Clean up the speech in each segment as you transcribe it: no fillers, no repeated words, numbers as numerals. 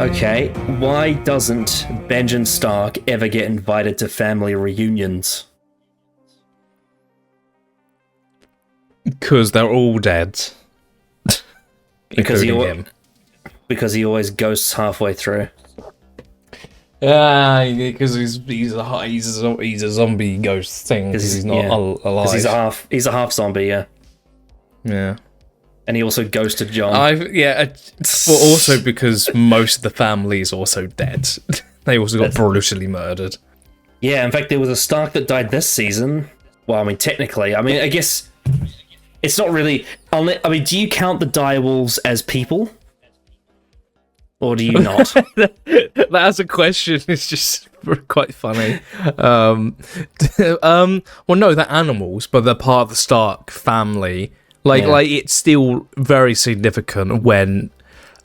Okay, why doesn't Benjen Stark ever get invited to family reunions? Because they're all dead. Because including him. Because he always ghosts halfway through. Yeah, because he's a zombie ghost thing. Because he's not alive. Because he's a half zombie, yeah. Yeah. And he also ghosted John. But also because most of the family is also dead. They also got brutally murdered. Yeah, in fact, there was a Stark that died this season. Well, I mean, technically. I mean, I guess it's not really... I mean, do you count the direwolves as people? Or do you not? That as a question is just quite funny. Well, no, they're animals, but they're part of the Stark family. Like it's still very significant when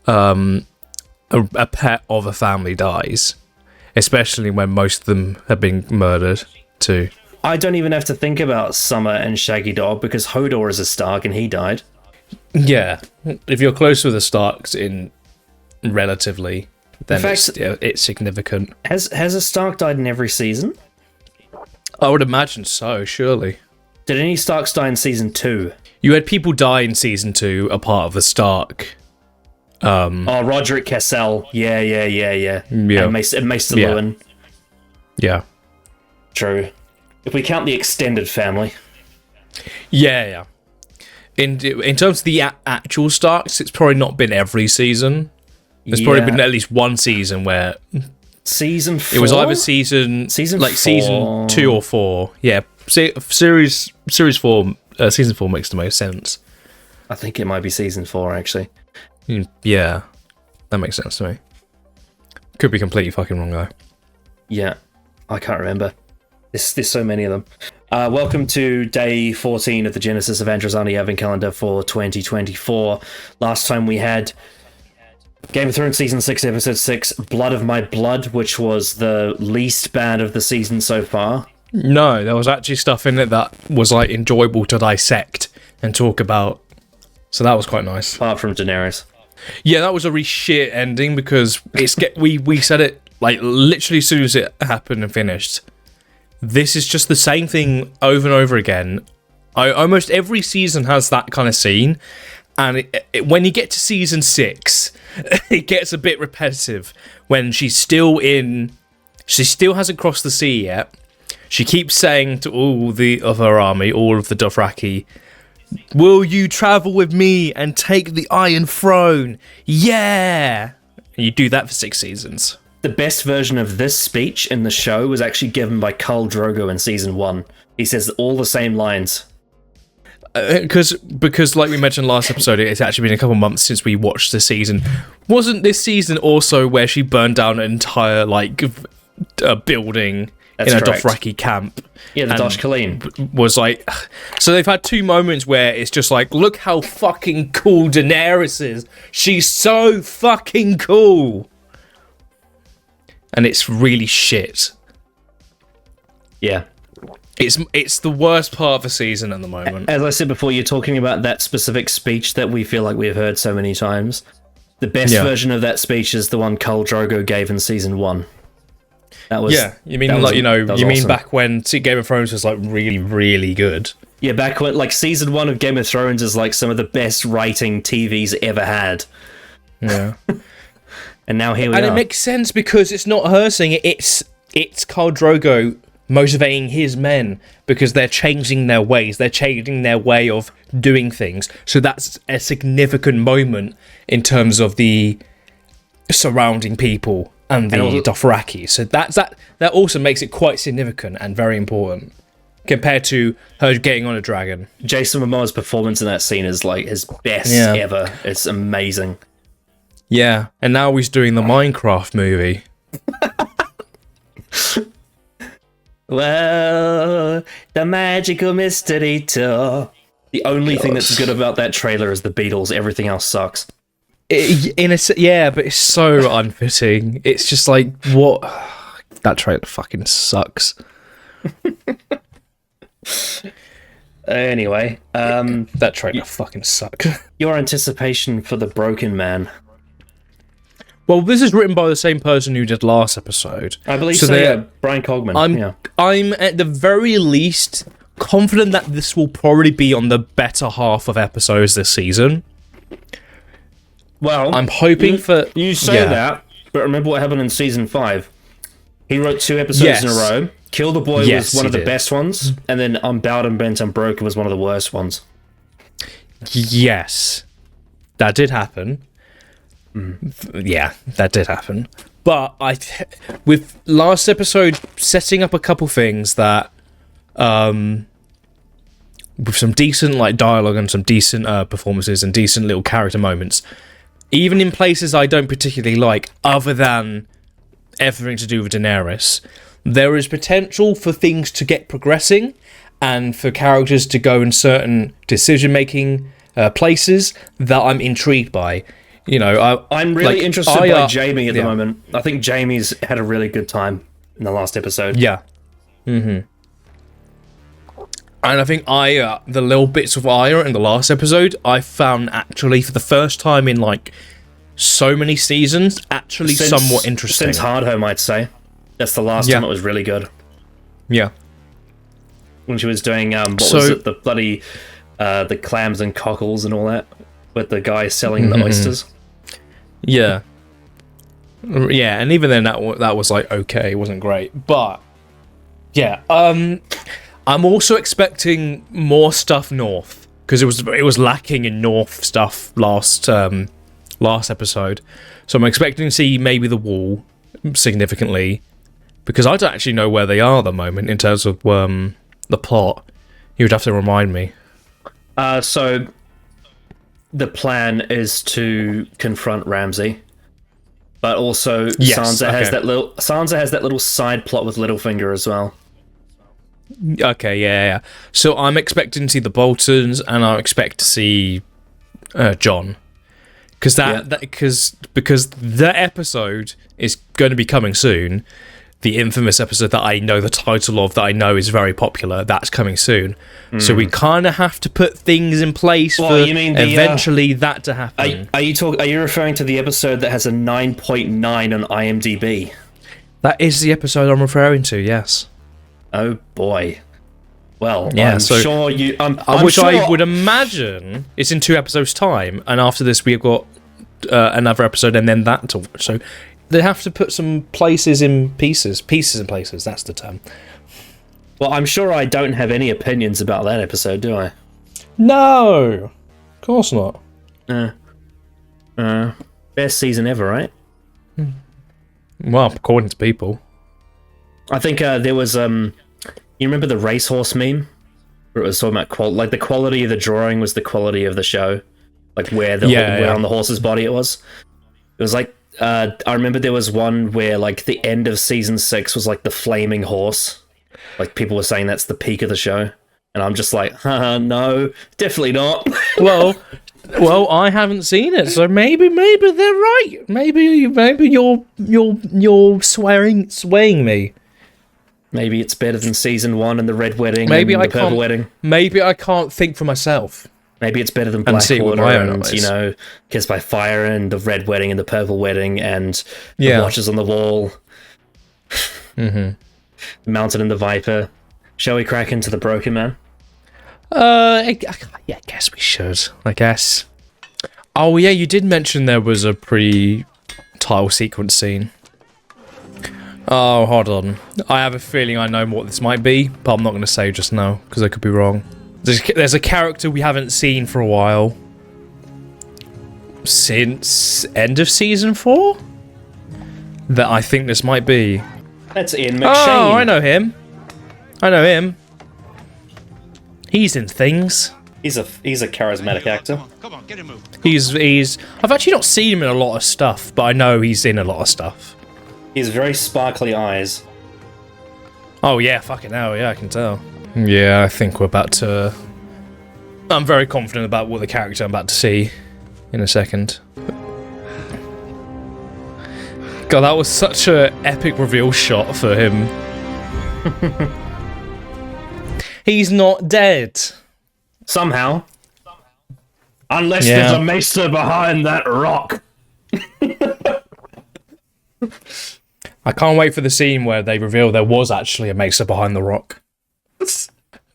a pet of a family dies, especially when most of them have been murdered too. I don't even have to think about Summer and Shaggy Dog because Hodor is a Stark and he died. Yeah, if you're close with the Starks in relatively, then in fact, it's significant. Has a Stark died in every season? I would imagine so, surely. Did any Starks die in season 2? You had people die in season 2, a part of the Stark. Roderick Cassell. Yeah. And Maester Lewin. Yeah. True. If we count the extended family. Yeah. In terms of the actual Starks, it's probably not been every season. There's probably been at least one season where... Season 4? It was either season 2 or 4. Yeah, series 4... season 4 makes the most sense. I think it might be season 4, actually. Yeah, that makes sense to me. Could be completely fucking wrong, though. Yeah, I can't remember. There's so many of them. Welcome to day 14 of the Genesis of Androzani Advent Calendar for 2024. Last time we had Game of Thrones Season 6, Episode 6, Blood of My Blood, which was the least bad of the season so far. No, there was actually stuff in it that was like enjoyable to dissect and talk about. So that was quite nice. Apart from Daenerys. Yeah, that was a really shit ending because we said it like literally as soon as it happened and finished. This is just the same thing over and over again. Almost every season has that kind of scene, and when you get to season 6, it gets a bit repetitive. When she still hasn't crossed the sea yet. She keeps saying to all of her army, all of the Dothraki, "Will you travel with me and take the Iron Throne? Yeah!" And you do that for 6 seasons. The best version of this speech in the show was actually given by Khal Drogo in season 1. He says all the same lines. Because like we mentioned last episode, it's actually been a couple months since we watched the season. Wasn't this season also where she burned down an entire building? That's in a Dothraki camp. Yeah, the Dosh Khaleen. Was like... So they've had 2 moments where it's just like, look how fucking cool Daenerys is. She's so fucking cool. And it's really shit. Yeah. It's the worst part of the season at the moment. As I said before, you're talking about that specific speech that we feel like we've heard so many times. The best version of that speech is the one Khal Drogo gave in season 1. That was, you mean awesome. Back when Game of Thrones was like really, really good? Yeah, back when like season 1 of Game of Thrones is like some of the best writing TV's ever had. Yeah. And now here we are. And it makes sense because it's not her saying it, it's Khal Drogo motivating his men because they're changing their ways, they're changing their way of doing things. So that's a significant moment in terms of the surrounding people and the Dothraki. So that also makes it quite significant and very important compared to her getting on a dragon. Jason Momoa's performance in that scene is like his best ever. It's amazing. Yeah, and now he's doing the Minecraft movie. Well, the magical mystery tour. The only thing that's good about that trailer is the Beatles. Everything else sucks. But it's so unfitting. It's just like, what? That trailer fucking sucks. Anyway, That trailer fucking sucked. your anticipation for the Broken Man. Well, this is written by the same person who did last episode. I believe so, yeah. Brian Cogman. I'm at the very least confident that this will probably be on the better half of episodes this season. Well, I'm hoping You say that, but remember what happened in season 5? He wrote 2 episodes in a row. Kill the Boy was one of the best ones, and then Unbowed and Bent Unbroken was one of the worst ones. Yes. That did happen. Yeah, that did happen. But with last episode setting up a couple things that with some decent like dialogue and some decent performances and decent little character moments, even in places I don't particularly like, other than everything to do with Daenerys, there is potential for things to get progressing and for characters to go in certain decision-making places that I'm intrigued by. You know, I'm really interested by Jamie at the moment. I think Jamie's had a really good time in the last episode. Yeah. Mm-hmm. And I think the little bits of Aya in the last episode, I found actually for the first time in like so many seasons, actually somewhat interesting. Since Hard Home, I'd say. That's the last time it was really good. Yeah. When she was doing, was it? The bloody, the clams and cockles and all that, with the guy selling the oysters. Yeah. Yeah, and even then that was like, okay, it wasn't great. But, yeah, I'm also expecting more stuff north, because it was lacking in north stuff last episode. So I'm expecting to see maybe the Wall significantly, because I don't actually know where they are at the moment in terms of the plot. You would have to remind me. So the plan is to confront Ramsay, but also Sansa has that little side plot with Littlefinger as well. Okay, yeah. So I'm expecting to see the Boltons, and I expect to see Jon, because that episode is going to be coming soon. The infamous episode that I know the title of, that I know is very popular, that's coming soon. So we kind of have to put things in place for eventually that to happen. Are you referring to the episode that has a 9.9 on IMDb? That is the episode I'm referring to. Yes. Oh boy. Well, yeah, I would imagine it's in 2 episodes' time, and after this we've got another episode, and then that to watch. So they have to put some pieces in places. That's the term. Well, I'm sure I don't have any opinions about that episode, do I? No, of course not. Best season ever, right? Well, according to people. I think there was you remember the racehorse meme, where it was talking about like the quality of the drawing was the quality of the show, like where on the horse's body it was. It was like I remember there was one where like the end of season 6 was like the flaming horse, like people were saying that's the peak of the show, and I'm just like, no, definitely not. Well, I haven't seen it, so maybe they're right. Maybe you're swaying me. Maybe it's better than season 1 and the Red Wedding and the Purple Wedding. Maybe I can't think for myself. Maybe it's better than Blackwater and Kiss by Fire and the Red Wedding and the Purple Wedding and the Watchers on the Wall. Mountain and the Viper. Shall we crack into the Broken Man? I guess we should. I guess. Oh yeah, you did mention there was a pre-title sequence scene. Oh, hold on. I have a feeling I know what this might be, but I'm not going to say just now, because I could be wrong. There's a character we haven't seen for a while. Since end of season 4? That I think this might be. That's Ian McShane. Oh, I know him. He's in things. He's a charismatic actor. Come on, get him moved. I've actually not seen him in a lot of stuff, but I know he's in a lot of stuff. He has very sparkly eyes. Oh yeah, fucking hell, yeah, I can tell. Yeah, I think we're about to... I'm very confident about what the character I'm about to see in a second. God, that was such an epic reveal shot for him. He's not dead. Somehow. Unless Yeah. there's a maester behind that rock. I can't wait for the scene where they reveal there was actually a mesa behind the rock.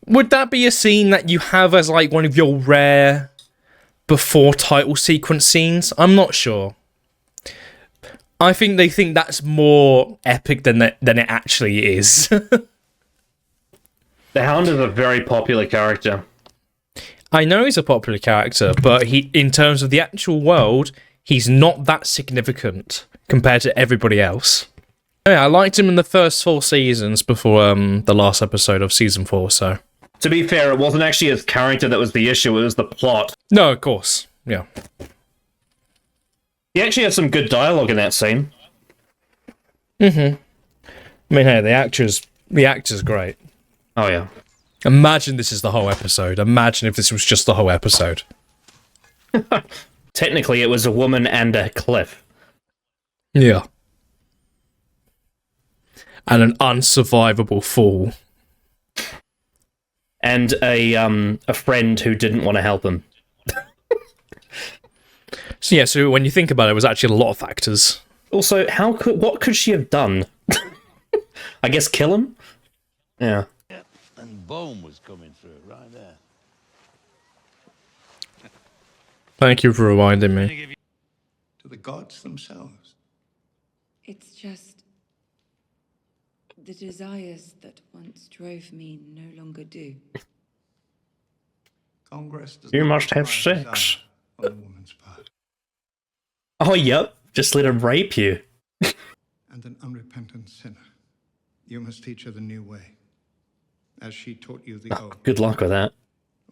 Would that be a scene that you have as like one of your rare before title sequence scenes? I'm not sure. I think they think that's more epic than it actually is. The Hound is a very popular character. I know he's a popular character, but he, in terms of the actual world, he's not that significant compared to everybody else. Yeah, I liked him in the first 4 seasons before the last episode of season 4, so... To be fair, it wasn't actually his character that was the issue, it was the plot. No, of course, yeah. He actually had some good dialogue in that scene. I mean, hey, the actor's great. Oh, yeah. Imagine this is the whole episode. Imagine if this was just the whole episode. Technically, it was a woman and a cliff. Yeah. And an unsurvivable fall. And a friend who didn't want to help him. So yeah, so when you think about it, it was actually a lot of factors. Also, what could she have done? I guess kill him? Yeah. And bone was coming through right there. Thank you for reminding me. To the gods themselves. It's just the desires that once drove me no longer do. Congress does You not must have require sex. desire on a woman's part. Oh, yep. Just let him rape you. And an unrepentant sinner. You must teach her the new way. As she taught you the old. Good luck with that.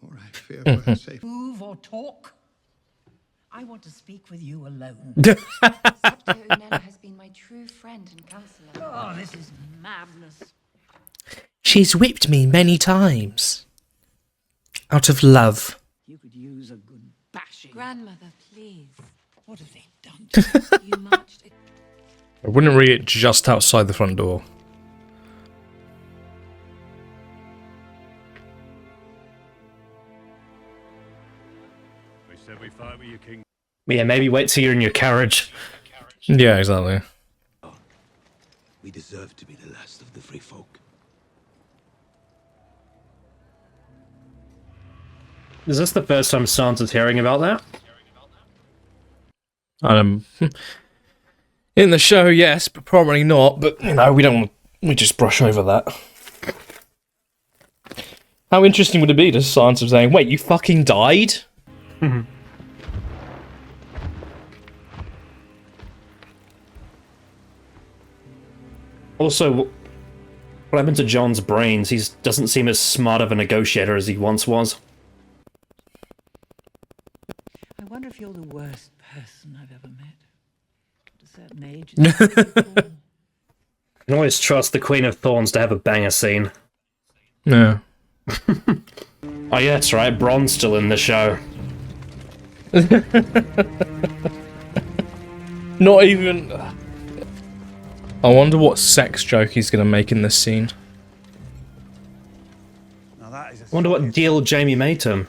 Or I fear for her safety. Move or talk. I want to speak with you alone. Dr. Nella has been my true friend and counselor. Oh, this is madness. She's whipped me many times. Out of love. You could use a good bashing. Grandmother, please. What have they done to you? You marched. I wouldn't read it just outside the front door. We said we fight with you, King. Yeah, maybe wait till you're in your carriage. Yeah, exactly. We deserve to be the last of the free folk. Is this the first time Sansa's hearing about that? In the show, yes, but probably not. But you know, we just brush over that. How interesting would it be to Sansa saying, "Wait, you fucking died"? Also, what happened to Jon's brains? He doesn't seem as smart of a negotiator as he once was. I wonder if you're the worst person I've ever met. At a certain age. You can always trust the Queen of Thorns to have a banger scene. No. Oh yeah, that's right, Bron's still in the show. Not even... I wonder what sex joke he's going to make in this scene. Now that is a I wonder what deal Jamie made to him.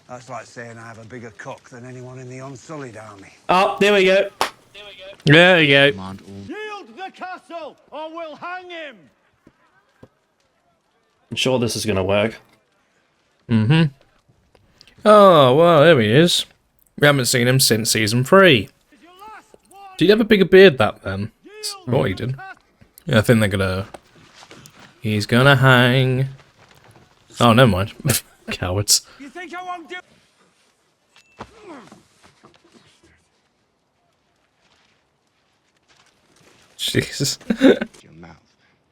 That's like saying I have a bigger cock than anyone in the Unsullied army. Oh, there we go. There you go. Yield the castle, or we'll hang him! I'm sure this is going to work. Oh, well, there he is. We haven't seen him since season 3. Did he have a bigger beard back then? Oh, he did. Yeah, I think they're gonna... He's gonna hang... Oh, never mind. Cowards. You think I won't do... Jesus. Your mouth,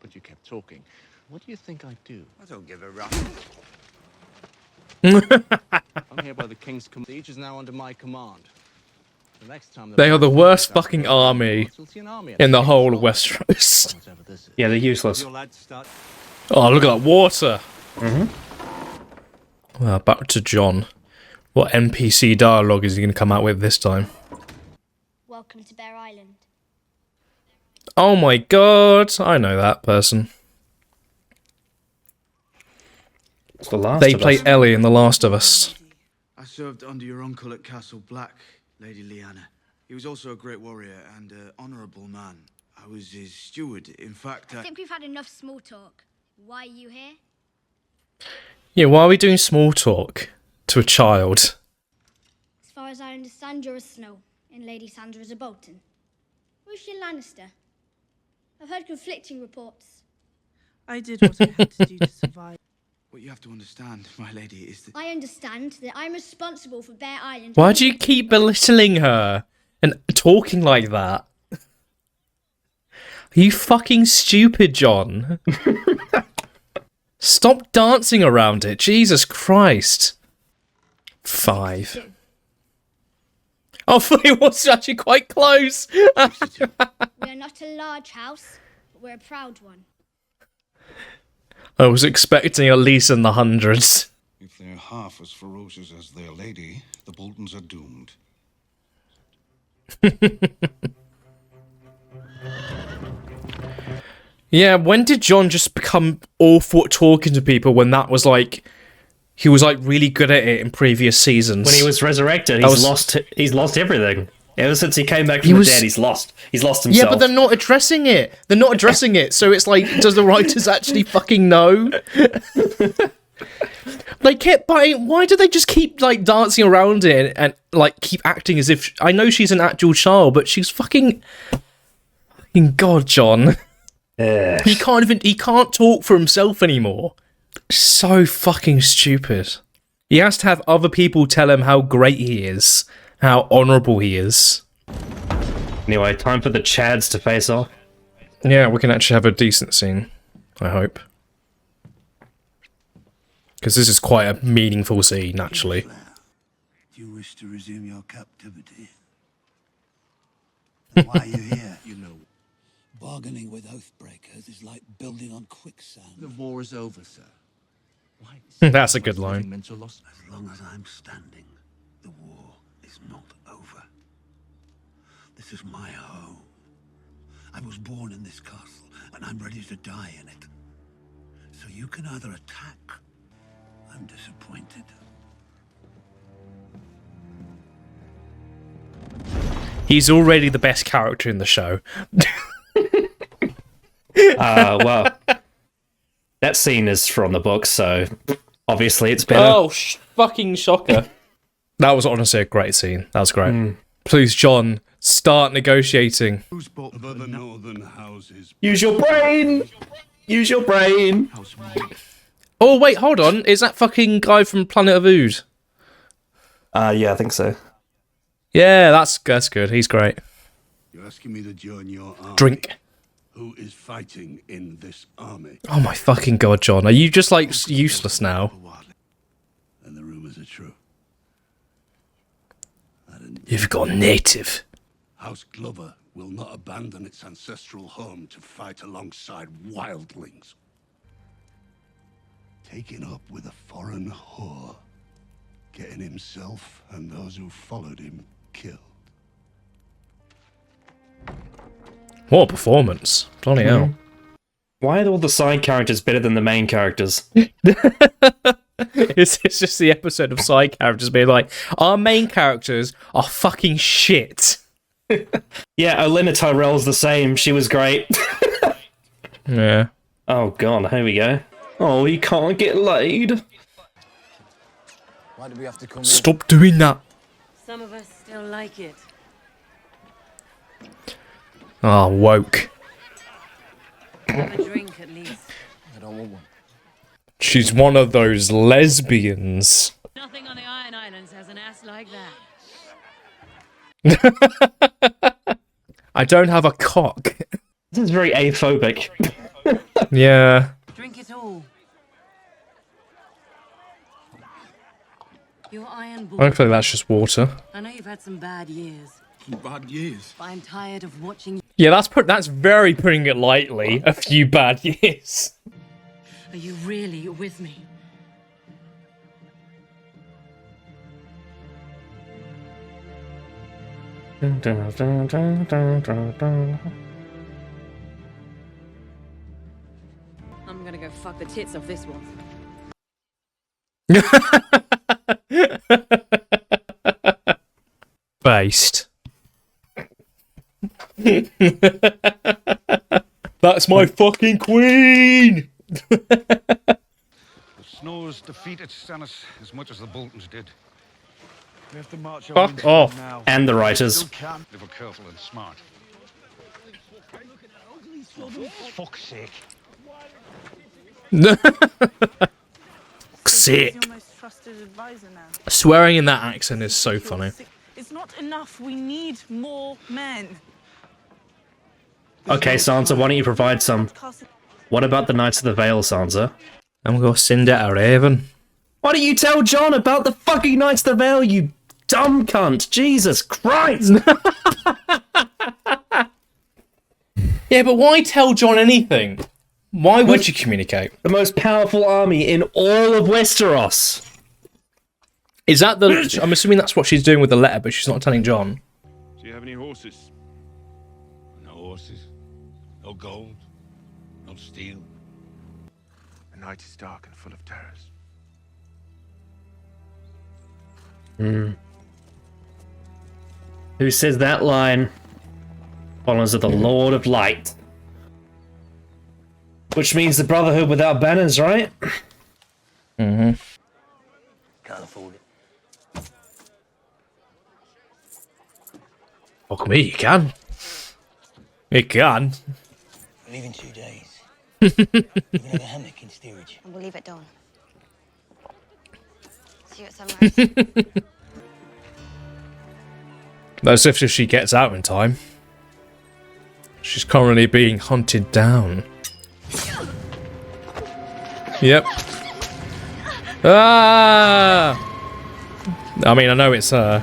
but you kept talking. What do you think I'd do? I don't give a rap. I'm here by the king's command. Siege is now under my command. The next time They are the worst fucking army you'll see an army in the whole of Westeros. whatever this is. Yeah, they're useless. Your lads start. Oh, look at that water. Well, back to Jon. What NPC dialogue is he going to come out with this time? Welcome to Bear Island. Oh my god, I know that person. The Last They of play Us. Ellie in The Last of Us. I served under your uncle at Castle Black, Lady Lyanna. He was also a great warrior and an honourable man. I was his steward. In fact, I think we've had enough small talk. Why are you here? Yeah, why are we doing small talk to a child? As far as I understand, you're a Snow, and Lady Sandra is a Bolton. Who's she Lannister? I've heard conflicting reports. I did what I had to do to survive. what you have to understand, my lady, is that... I understand that I'm responsible for Bear Island. Why do you keep belittling her and talking like that? Are you fucking stupid, John? Stop dancing around it. Jesus Christ. 5. Oh, it was actually quite close. We are not a large house, but we're a proud one. I was expecting at least in the hundreds. If they're half as ferocious as their lady, the Boltons are doomed. Yeah, when did John just become awful at talking to people when that was like... He was like really good at it in previous seasons. When he was resurrected, he's lost everything. Ever since he came back from the dead, he's lost himself. Yeah, but they're not addressing it. They're not addressing it. So it's like, does the writers actually fucking know? They kept buying. Why do they just keep like dancing around it and like keep acting as if? I know she's an actual child, but she's fucking God, John. He can't talk for himself anymore. So fucking stupid. He has to have other people tell him how great he is, how honourable he is. Anyway, time for the Chads to face off. Yeah, we can actually have a decent scene, I hope. Because this is quite a meaningful scene, actually. Do you wish to resume your captivity? Why are you here? You know, bargaining with oathbreakers is like building on quicksand. The war is over, sir. Why? That's a good line. As long as I'm standing, the war is not over. This is my home. I was born in this castle, and I'm ready to die in it. So you can either attack. I'm disappointed. He's already the best character in the show. Well, that scene is from the book, so obviously it's better. Oh, fucking shocker. That was honestly a great scene. That was great. Please, John, start negotiating. Above the northern houses. Use your brain! Use your brain! Oh, wait, hold on. Is that fucking guy from Planet of Ood? Yeah, I think so. Yeah, that's good. He's great. You're asking me to join your army. Drink. Who is fighting in this army? Oh my fucking god, John. Are you just, like, useless now? And the rumors are true. You've got native. House Glover will not abandon its ancestral home to fight alongside wildlings. Taking up with a foreign whore. Getting himself and those who followed him killed. What a performance. Bloody hell. Why are all the side characters better than the main characters? It's just the episode of side characters being like, our main characters are fucking shit. Yeah, Olenna Tyrell's the same. She was great. Yeah. Oh god, here we go. Oh, you can't get laid. Why do we have to come Stop doing that. Some of us still like it. Ah, woke. Have a drink at least. I don't want one. She's one of those lesbians. Nothing on the Iron Islands has an ass like that. I don't have a cock. This is very aphobic. Yeah. Drink it all. Your iron bull. Hopefully that's just water. I know you've had some bad years. Bad years. But I'm tired of watching. Yeah, that's very putting it lightly. A few bad years. Are you really with me? Dun, dun, dun, dun, dun, dun, dun. I'm gonna go fuck the tits off this one. Based. That's my fucking queen! The Snows defeated Stannis as much as the Boltons did. We have to march our Fuck into off. them now. And the writers. They were careful and smart. For fuck's sake. Sick. Your most trusted advisor now. Swearing in that accent is so funny. It's not enough. We need more men. Okay, Sansa, why don't you provide some? What about the Knights of the Vale, Sansa? I'm gonna send it a raven. Why don't you tell Jon about the fucking Knights of the Vale, you dumb cunt? Jesus Christ! Yeah, but why tell Jon anything? Why would you communicate? The most powerful army in all of Westeros. Is that the... I'm assuming that's what she's doing with the letter, but she's not telling Jon. Do you have any horses? No horses. No gold. No steel. The night is dark and full of terrors. Who says that line? Followers of the Lord of Light. Which means the Brotherhood without banners, right? Mm-hmm. Can't afford it. Fuck me, you can. You can. We leave in 2 days. We're gonna have a hammock in steerage. And we'll leave at dawn. See you at sunrise. That's if she gets out in time. She's currently being hunted down. Yep. Ah! I mean, I know it's her.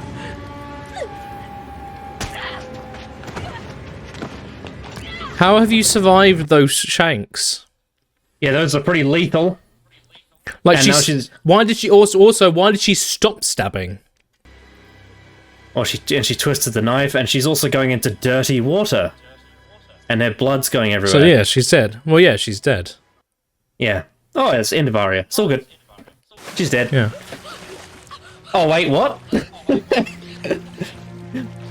How have you survived those shanks? Yeah, those are pretty lethal. Like And now she's... Why did she also why did she stop stabbing? Well, she twisted the knife, and she's also going into dirty water. And her blood's going everywhere. So yeah, she's dead. Well, yeah, she's dead. Yeah. Oh, it's end of Arya. It's all good. She's dead. Yeah. Oh, wait, what?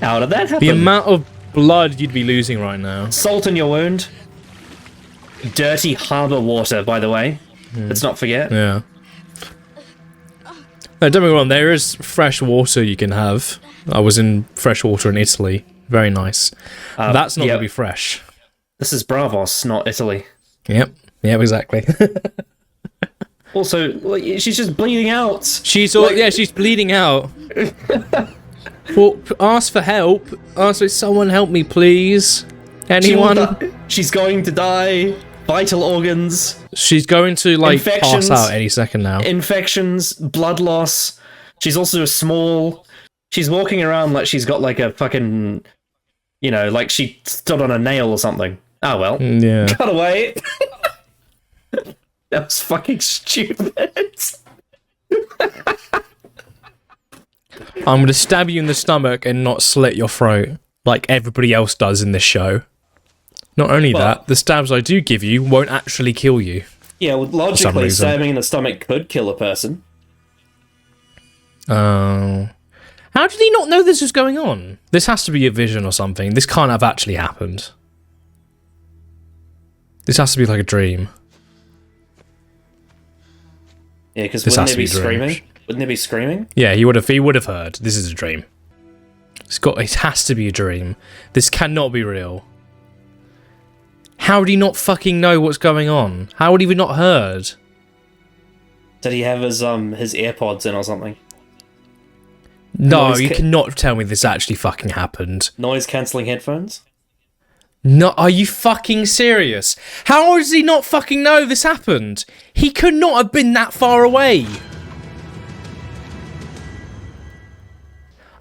How did that happen? The amount of blood you'd be losing right now. Salt in your wound. Dirty harbour water, by the way. Let's not forget. Yeah. No, don't get me wrong, there is fresh water you can have. I was in fresh water in Italy. Very nice. That's not going to be fresh. This is Bravos, not Italy. Yep. Yep, exactly. Also, she's just bleeding out. She's bleeding out. Well, ask for help. Ask for someone help me, please. Anyone? She's going to die. Vital organs. She's going to infections, pass out any second now. Infections, blood loss. She's also small. She's walking around like she's got like a fucking, like she stood on a nail or something. Oh well. Yeah. Cut away. That was fucking stupid. I'm going to stab you in the stomach and not slit your throat like everybody else does in this show. Not only that, the stabs I do give you won't actually kill you. Yeah, well, logically, stabbing in the stomach could kill a person. Oh. How did he not know this was going on? This has to be a vision or something. This can't have actually happened. This has to be like a dream. Yeah, because wouldn't they be screaming? Wouldn't they be screaming? Yeah, he would have heard. This is a dream. It has to be a dream. This cannot be real. How would he not fucking know what's going on? How would he have not heard? Did he have his AirPods in or something? No, you cannot tell me this actually fucking happened. Noise cancelling headphones? No, are you fucking serious? How does he not fucking know this happened? He could not have been that far away.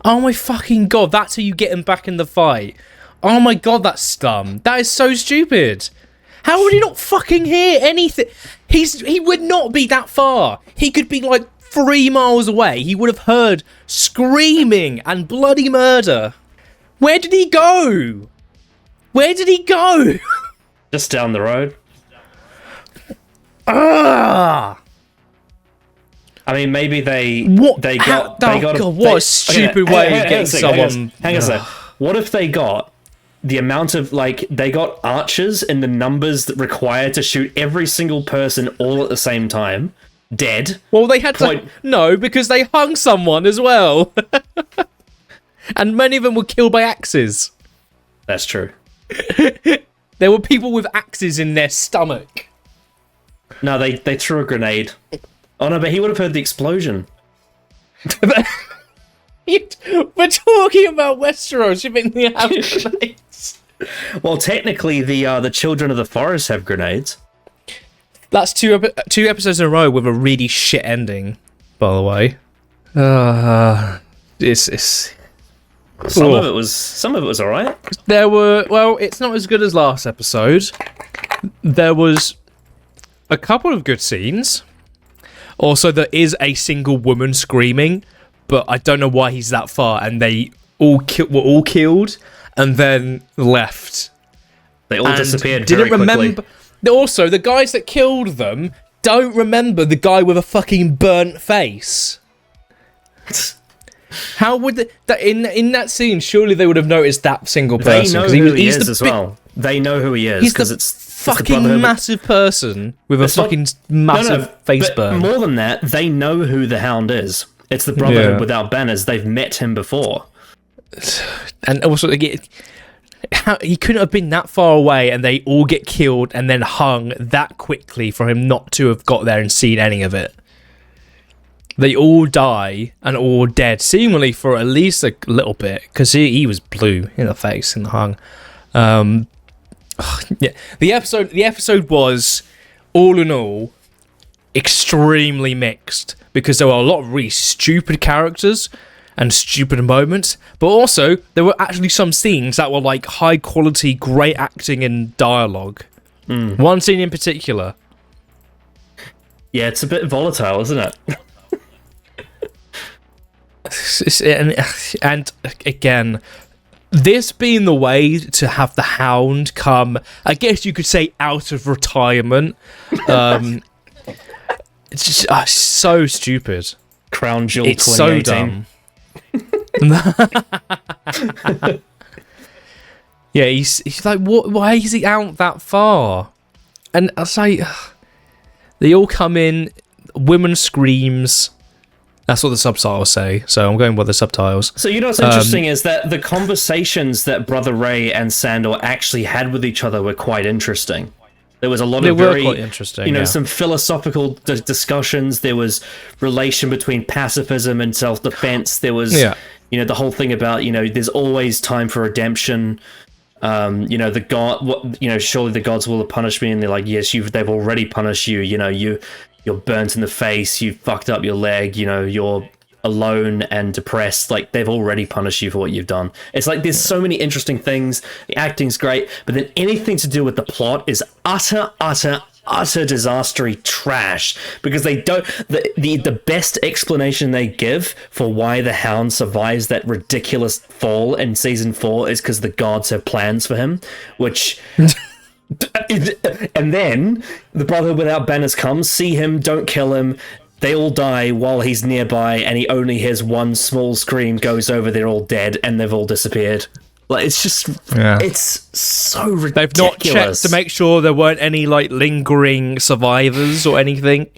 Oh my fucking god, that's how you get him back in the fight. Oh my god, that's dumb. That is so stupid. How would he not fucking hear anything? He would not be that far. He could be like 3 miles away. He would have heard screaming and bloody murder. Where did he go? Where did he go? Just down the road. Ah! I mean, maybe they What? they How- got they oh got God, what a stupid way of getting someone- Hang on a sec. What if they got the amount of like they got archers in the numbers that required to shoot every single person all at the same time, dead? Well, they had to no, because they hung someone as well, and many of them were killed by axes. That's true. There were people with axes in their stomach. No, they threw a grenade. Oh no, but he would have heard the explosion. We're talking about Westeros. You think they have grenades? Well, technically, the children of the forest have grenades. That's two episodes in a row with a really shit ending. By the way, it's some of it was all right. There were it's not as good as last episode. There was a couple of good scenes. Also, there is a single woman screaming, but I don't know why he's that far. And they all were all killed and then left. They all disappeared. Didn't very remember. Quickly. Also, the guys that killed them don't remember the guy with a fucking burnt face. How would in that scene? Surely they would have noticed that single person. They know who he is as well. They know who he is because it's fucking massive person with a fucking massive face burn. More than that, they know who the Hound is. It's the Brotherhood without banners. They've met him before. And also, he couldn't have been that far away, and they all get killed and then hung that quickly for him not to have got there and seen any of it. They all die and all dead, seemingly for at least a little bit, because he was blue in the face and hung. Yeah, the episode was, all in all, extremely mixed because there were a lot of really stupid characters and stupid moments, but also there were actually some scenes that were like high quality, great acting and dialogue. One scene in particular. Yeah, it's a bit volatile, isn't it? And again, this being the way to have the Hound come, I guess you could say, out of retirement. It's just so stupid. Crown Jewel it's 2018. So dumb. Yeah, he's like, what? Why is he out that far? And I say, they all come in, women screams. That's what the subtitles say, so I'm going with the subtitles. So you know what's interesting is that the conversations that Brother Ray and Sandor actually had with each other were quite interesting. There was a lot of very, quite interesting, some philosophical discussions. There was relation between pacifism and self-defense. There was, the whole thing about, there's always time for redemption. The god, surely the gods will punish me, and they're like, yes, they've already punished you. You're burnt in the face, you fucked up your leg, you're alone and depressed. Like, they've already punished you for what you've done. It's like there's so many interesting things. The acting's great, but then anything to do with the plot is utter disastery trash, because they don't. The best explanation they give for why the Hound survives that ridiculous fall in season 4 is because the gods have plans for him, which. And then the Brotherhood without banners comes, see him, don't kill him. They all die while he's nearby, and he only hears one small scream, goes over, they're all dead, and they've all disappeared. Like, it's just, it's so ridiculous. They've not checked to make sure there weren't any like lingering survivors or anything,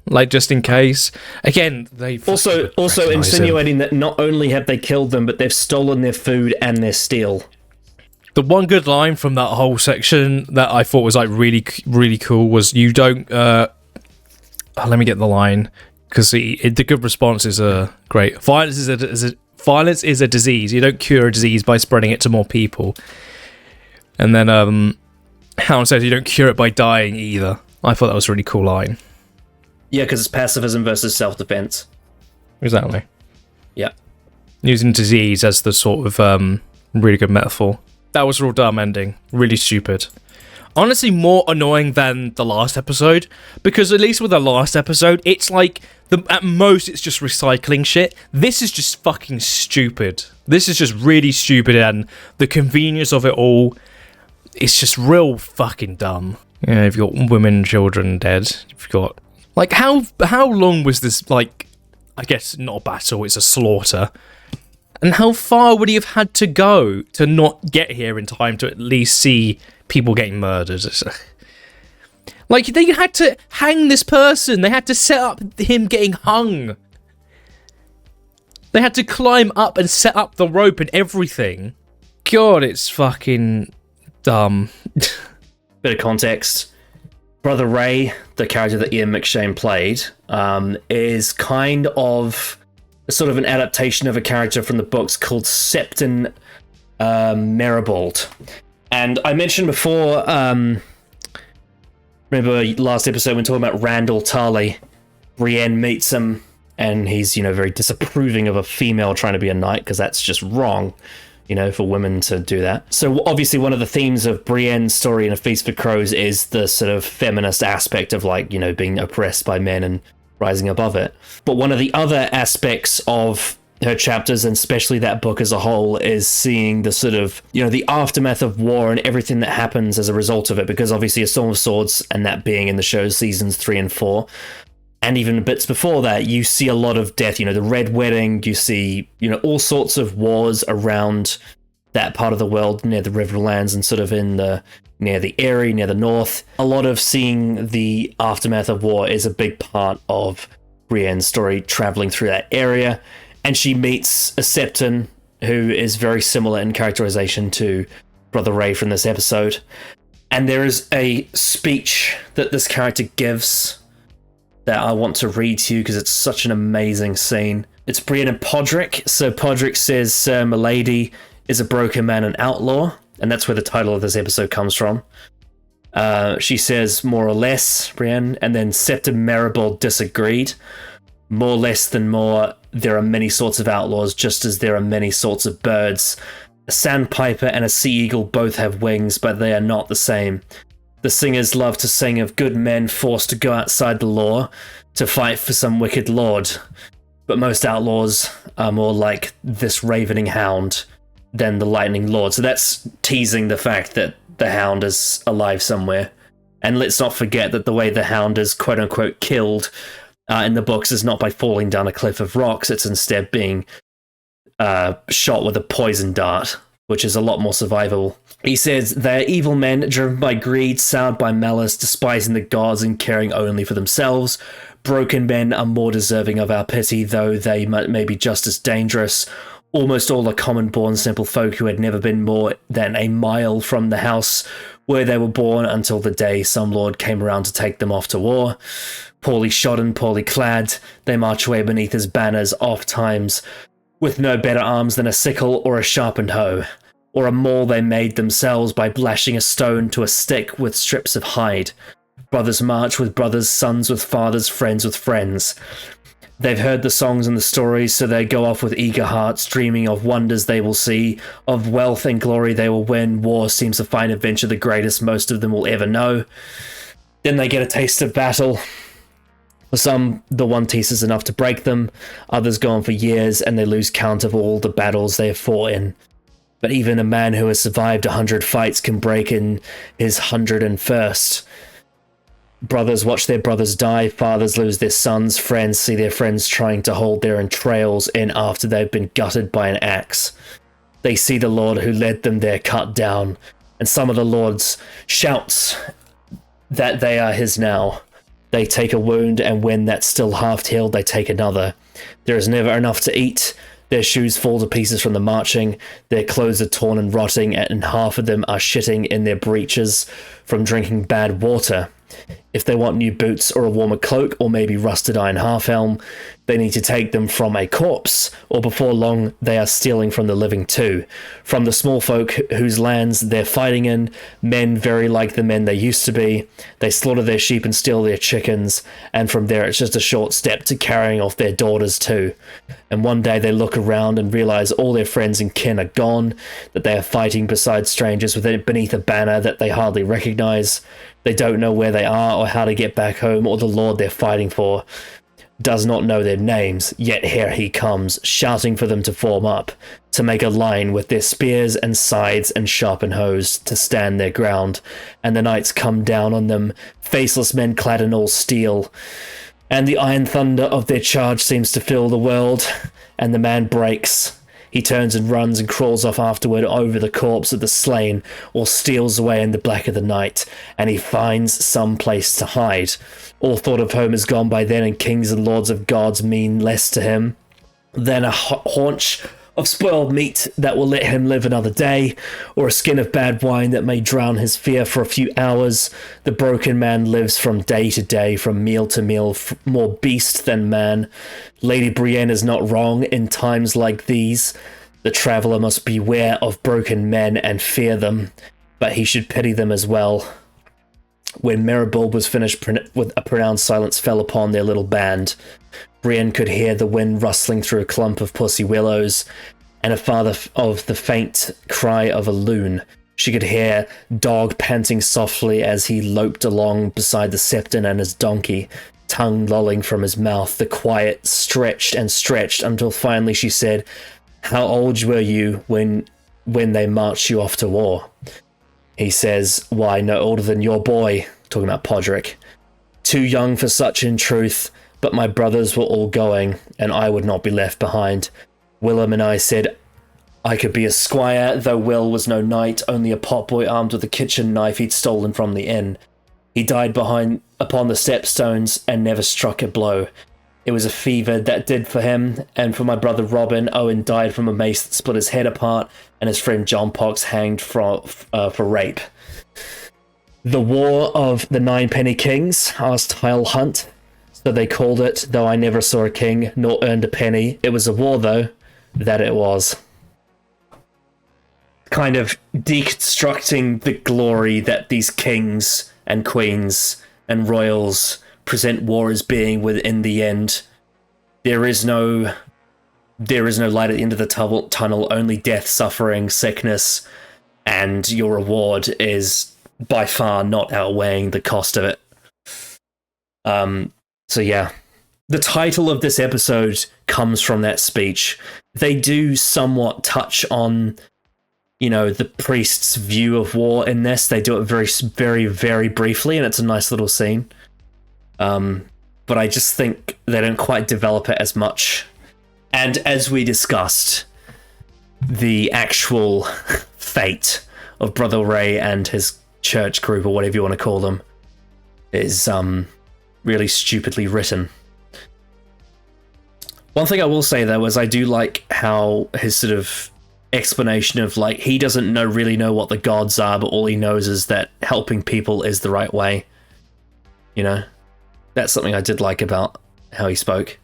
like just in case. Again, they also insinuating that not only have they killed them, but they've stolen their food and their steel. The one good line from that whole section that I thought was like really, really cool was, "You don't." Let me get the line, because the good responses are great. Violence is a disease. You don't cure a disease by spreading it to more people. And then Hound says you don't cure it by dying either. I thought that was a really cool line. Yeah, because it's pacifism versus self-defense. Exactly. Yeah. Using disease as the sort of really good metaphor. That was a real dumb ending. Really stupid. Honestly, more annoying than the last episode, because at least with the last episode, it's like, at most, it's just recycling shit. This is just fucking stupid. This is just really stupid, and the convenience of it all, it's just real fucking dumb. Yeah, you've got women and children dead. You've got Like, how long was this, like, I guess not a battle, it's a slaughter. And how far would he have had to go to not get here in time to at least see people getting murdered? Like, they had to hang this person. They had to set up him getting hung. They had to climb up and set up the rope and everything. God, it's fucking dumb. Bit of context. Brother Ray, the character that Ian McShane played, is kind of sort of an adaptation of a character from the books called Septon Meribald. And I mentioned before, remember last episode when talking about Randall Tarley, Brienne meets him and he's, very disapproving of a female trying to be a knight because that's just wrong, for women to do that. So obviously one of the themes of Brienne's story in A Feast for Crows is the sort of feminist aspect of being oppressed by men and rising above it. But one of the other aspects of her chapters, and especially that book as a whole, is seeing the sort of, the aftermath of war and everything that happens as a result of it, because obviously A Storm of Swords, and that being in the show's seasons 3 and 4, and even bits before that, you see a lot of death, the Red Wedding, you see, all sorts of wars around that part of the world near the Riverlands and sort of near the Eirich, near the north. A lot of seeing the aftermath of war is a big part of Brienne's story, traveling through that area. And she meets a Septon who is very similar in characterization to Brother Ray from this episode. And there is a speech that this character gives that I want to read to you because it's such an amazing scene. It's Brienne and Podrick. So Podrick says, "Sir, milady is a broken man and outlaw." And that's where the title of this episode comes from. She says, "More or less, Brienne." And then Septon Meribald disagreed. "More less than more. There are many sorts of outlaws, just as there are many sorts of birds. A sandpiper and a sea eagle both have wings, but they are not the same. The singers love to sing of good men forced to go outside the law to fight for some wicked lord. But most outlaws are more like this ravening hound than the lightning lord." So that's teasing the fact that the hound is alive somewhere. And let's not forget that the way the hound is quote-unquote killed in the books is not by falling down a cliff of rocks. It's instead being shot with a poison dart, which is a lot more survivable. He says, "They are evil men, driven by greed, soured by malice, despising the gods and caring only for themselves. Broken men are more deserving of our pity, though they may be just as dangerous. Almost all are common-born simple folk who had never been more than a mile from the house where they were born until the day some lord came around to take them off to war. Poorly shodden, poorly clad, they march away beneath his banners oft times, with no better arms than a sickle or a sharpened hoe, or a maul they made themselves by lashing a stone to a stick with strips of hide. Brothers march with brothers, sons with fathers, friends with friends. They've heard the songs and the stories, so they go off with eager hearts, dreaming of wonders they will see, of wealth and glory they will win. War seems a fine adventure, the greatest most of them will ever know. Then they get a taste of battle. For some, the one taste is enough to break them. Others go on for years, and they lose count of all the battles they have fought in. But even a man who has survived 100 fights can break in his 101st. Brothers watch their brothers die, fathers lose their sons, friends see their friends trying to hold their entrails in after they've been gutted by an axe. They see the lord who led them there cut down, and some of the lords shouts that they are his now. They take a wound, and when that's still half healed, they take another. There is never enough to eat. Their shoes fall to pieces from the marching. Their clothes are torn and rotting, and half of them are shitting in their breeches from drinking bad water. If they want new boots or a warmer cloak or maybe rusted iron half-helm, they need to take them from a corpse, or before long they are stealing from the living too. From the small folk whose lands they're fighting in, men very like the men they used to be. They slaughter their sheep and steal their chickens, and from there it's just a short step to carrying off their daughters too. And one day they look around and realize all their friends and kin are gone, that they are fighting beside strangers beneath a banner that they hardly recognize. They don't know where they are or how to get back home, or the lord they're fighting for does not know their names, yet here he comes, shouting for them to form up, to make a line with their spears and scythes and sharpened hoes, to stand their ground. And the knights come down on them, faceless men clad in all steel, and the iron thunder of their charge seems to fill the world, and the man breaks. He turns and runs and crawls off afterward over the corpse of the slain, or steals away in the black of the night, and he finds some place to hide. All thought of home is gone by then, and kings and lords of gods mean less to him than a haunch of spoiled meat that will let him live another day, or a skin of bad wine that may drown his fear for a few hours. The broken man lives from day to day, from meal to meal, more beast than man. Lady Brienne is not wrong. In times like these, the traveller must beware of broken men and fear them, but he should pity them as well. When Maribald was finished, with a pronounced silence fell upon their little band. Brienne could hear the wind rustling through a clump of pussy willows, and a farther of the faint cry of a loon. She could hear Dog panting softly as he loped along beside the Septon and his donkey, tongue lolling from his mouth. The quiet stretched and stretched until finally she said, "How old were you when they marched you off to war?" He says, "Why, no older than your boy," talking about Podrick. "Too young for such in truth, but my brothers were all going, and I would not be left behind. Willem and I said I could be a squire, though Will was no knight, only a potboy armed with a kitchen knife he'd stolen from the inn. He died upon the stepstones and never struck a blow. It was a fever that did for him, and for my brother Robin, Owen died from a mace that split his head apart, and his friend John Pox hanged for rape." "The War of the Ninepenny Kings?" asked Hyle Hunt. "So they called it, though I never saw a king, nor earned a penny. It was a war, though, that it was." Kind of deconstructing the glory that these kings and queens and royals present war as being within the end. There is no light at the end of the tunnel, only death, suffering, sickness, and your reward is by far not outweighing the cost of it. So yeah, the title of this episode comes from that speech. They do somewhat touch on, the priest's view of war in this. They do it very, very, very briefly, and it's a nice little scene. But I just think they don't quite develop it as much. And as we discussed, the actual fate of Brother Ray and his church group, or whatever you want to call them, is really stupidly written. One thing I will say, though, is I do like how his sort of explanation of, like, he doesn't really know what the gods are, but all he knows is that helping people is the right way. That's something I did like about how he spoke.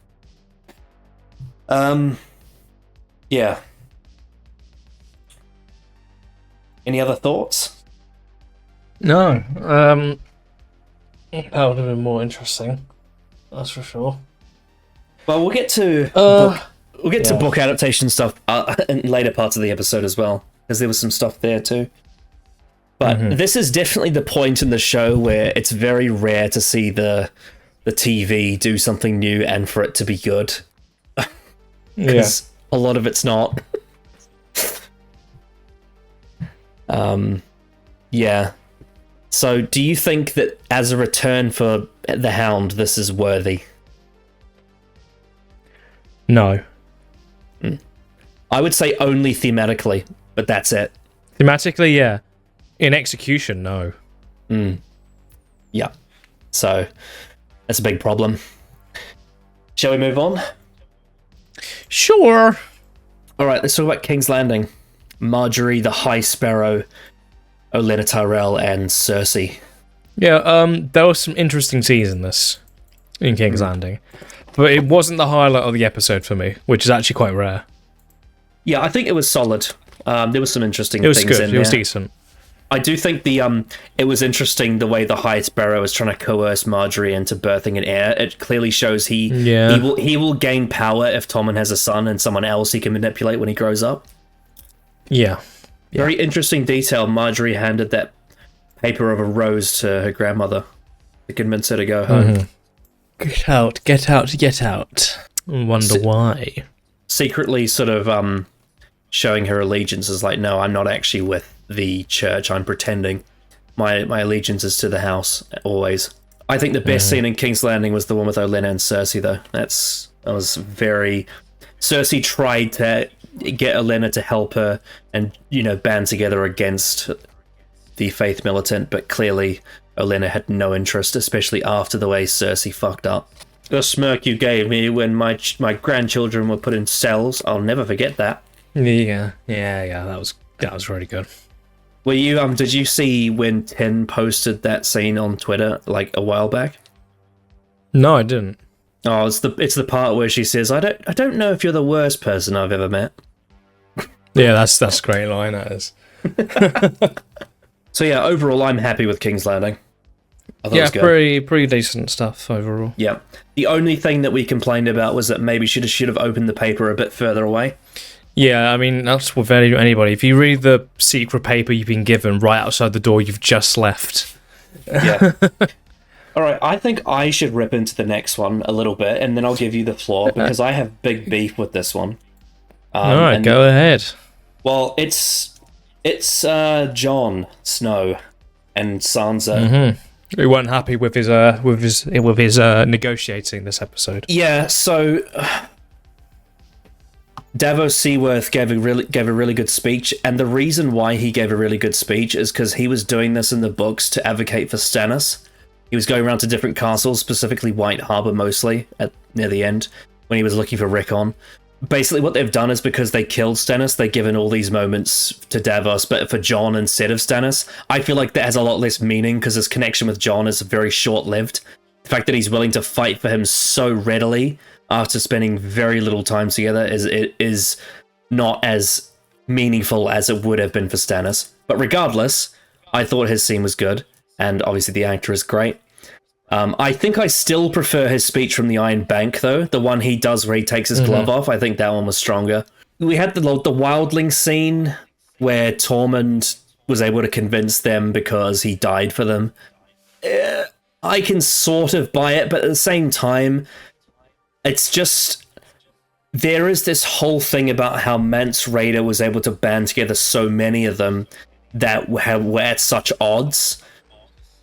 Yeah. Any other thoughts? No. That would have been more interesting. That's for sure. Well, we'll get to to book adaptation stuff in later parts of the episode as well, because there was some stuff there too. But this is definitely the point in the show where it's very rare to see the TV do something new and for it to be good. Because a lot of it's not. Yeah. So do you think that as a return for the Hound, this is worthy? No. I would say only thematically, but that's it. Thematically, yeah. In execution, no. Yeah. So that's a big problem. Shall we move on? Sure. All right, let's talk about King's Landing. Marjorie, the High Sparrow, Olenna Tyrell, and Cersei. Yeah, there was some interesting scenes in this, in King's Landing. But it wasn't the highlight of the episode for me, which is actually quite rare. Yeah, I think it was solid. There was some interesting things in there. It was decent. I do think it was interesting the way the High Sparrow is trying to coerce Marjorie into birthing an heir. It clearly shows he will gain power if Tommen has a son and someone else he can manipulate when he grows up. Yeah. Very interesting detail. Marjorie handed that paper of a rose to her grandmother to convince her to go home. Get out, get out, get out. I wonder why. Secretly sort of showing her allegiance is like, no, I'm not actually with the church. I'm pretending. My allegiance is to the house, always. I think the best scene in King's Landing was the one with Olenna and Cersei, though. That was very... Cersei tried to get Olenna to help her and, band together against the Faith Militant, but clearly Olenna had no interest, especially after the way Cersei fucked up. The smirk you gave me when my grandchildren were put in cells, I'll never forget that. Yeah, that was really good. Were you did you see when Tin posted that scene on Twitter like a while back? No, I didn't. Oh, it's the part where she says, I don't know if you're the worst person I've ever met. Yeah, that's a great line, that is. So yeah, overall I'm happy with King's Landing. Yeah, pretty decent stuff overall. Yeah. The only thing that we complained about was that maybe she should have opened the paper a bit further away. Yeah, I mean, that's with anybody. If you read the secret paper you've been given right outside the door you've just left. Yeah. All right, I think I should rip into the next one a little bit, and then I'll give you the floor, because I have big beef with this one. All right, go ahead. Well, it's Jon Snow and Sansa. Mm-hmm. We weren't happy with his negotiating this episode. Yeah, so Davos Seaworth gave a really good speech, and the reason why he gave a really good speech is because he was doing this in the books to advocate for Stannis. He was going around to different castles, specifically White Harbor mostly, near the end, when he was looking for Rickon. Basically, what they've done is because they killed Stannis, they've given all these moments to Davos, but for Jon instead of Stannis. I feel like that has a lot less meaning, because his connection with Jon is very short-lived. The fact that he's willing to fight for him so readily after spending very little time together is not as meaningful as it would have been for Stannis. But regardless, I thought his scene was good, and obviously the actor is great. I think I still prefer his speech from the Iron Bank, though. The one he does where he takes his glove off. I think that one was stronger. We had the wildling scene where Tormund was able to convince them because he died for them. I can sort of buy it, but at the same time, it's just... There is this whole thing about how Mance Rayder was able to band together so many of them that were at such odds.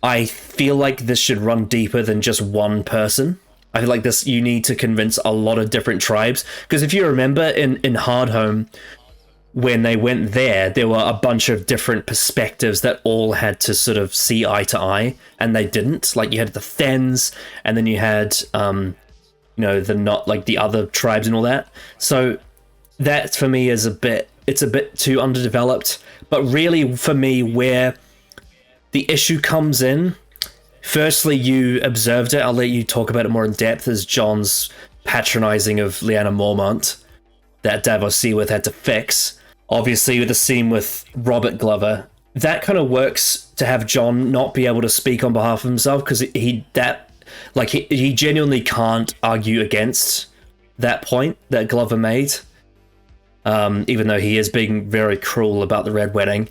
I feel like this should run deeper than just one person. I feel like you need to convince a lot of different tribes. Because if you remember in Hardhome, when they went there were a bunch of different perspectives that all had to sort of see eye to eye, and they didn't. Like, you had the Thens, and then you had, the other tribes and all that. So that, for me, it's a bit too underdeveloped. But really, for me, where the issue comes in, firstly, you observed it. I'll let you talk about it more in depth, as Jon's patronizing of Lyanna Mormont that Davos Seaworth had to fix. Obviously, with the scene with Robert Glover, that kind of works to have Jon not be able to speak on behalf of himself, because he genuinely can't argue against that point that Glover made, even though he is being very cruel about the Red Wedding.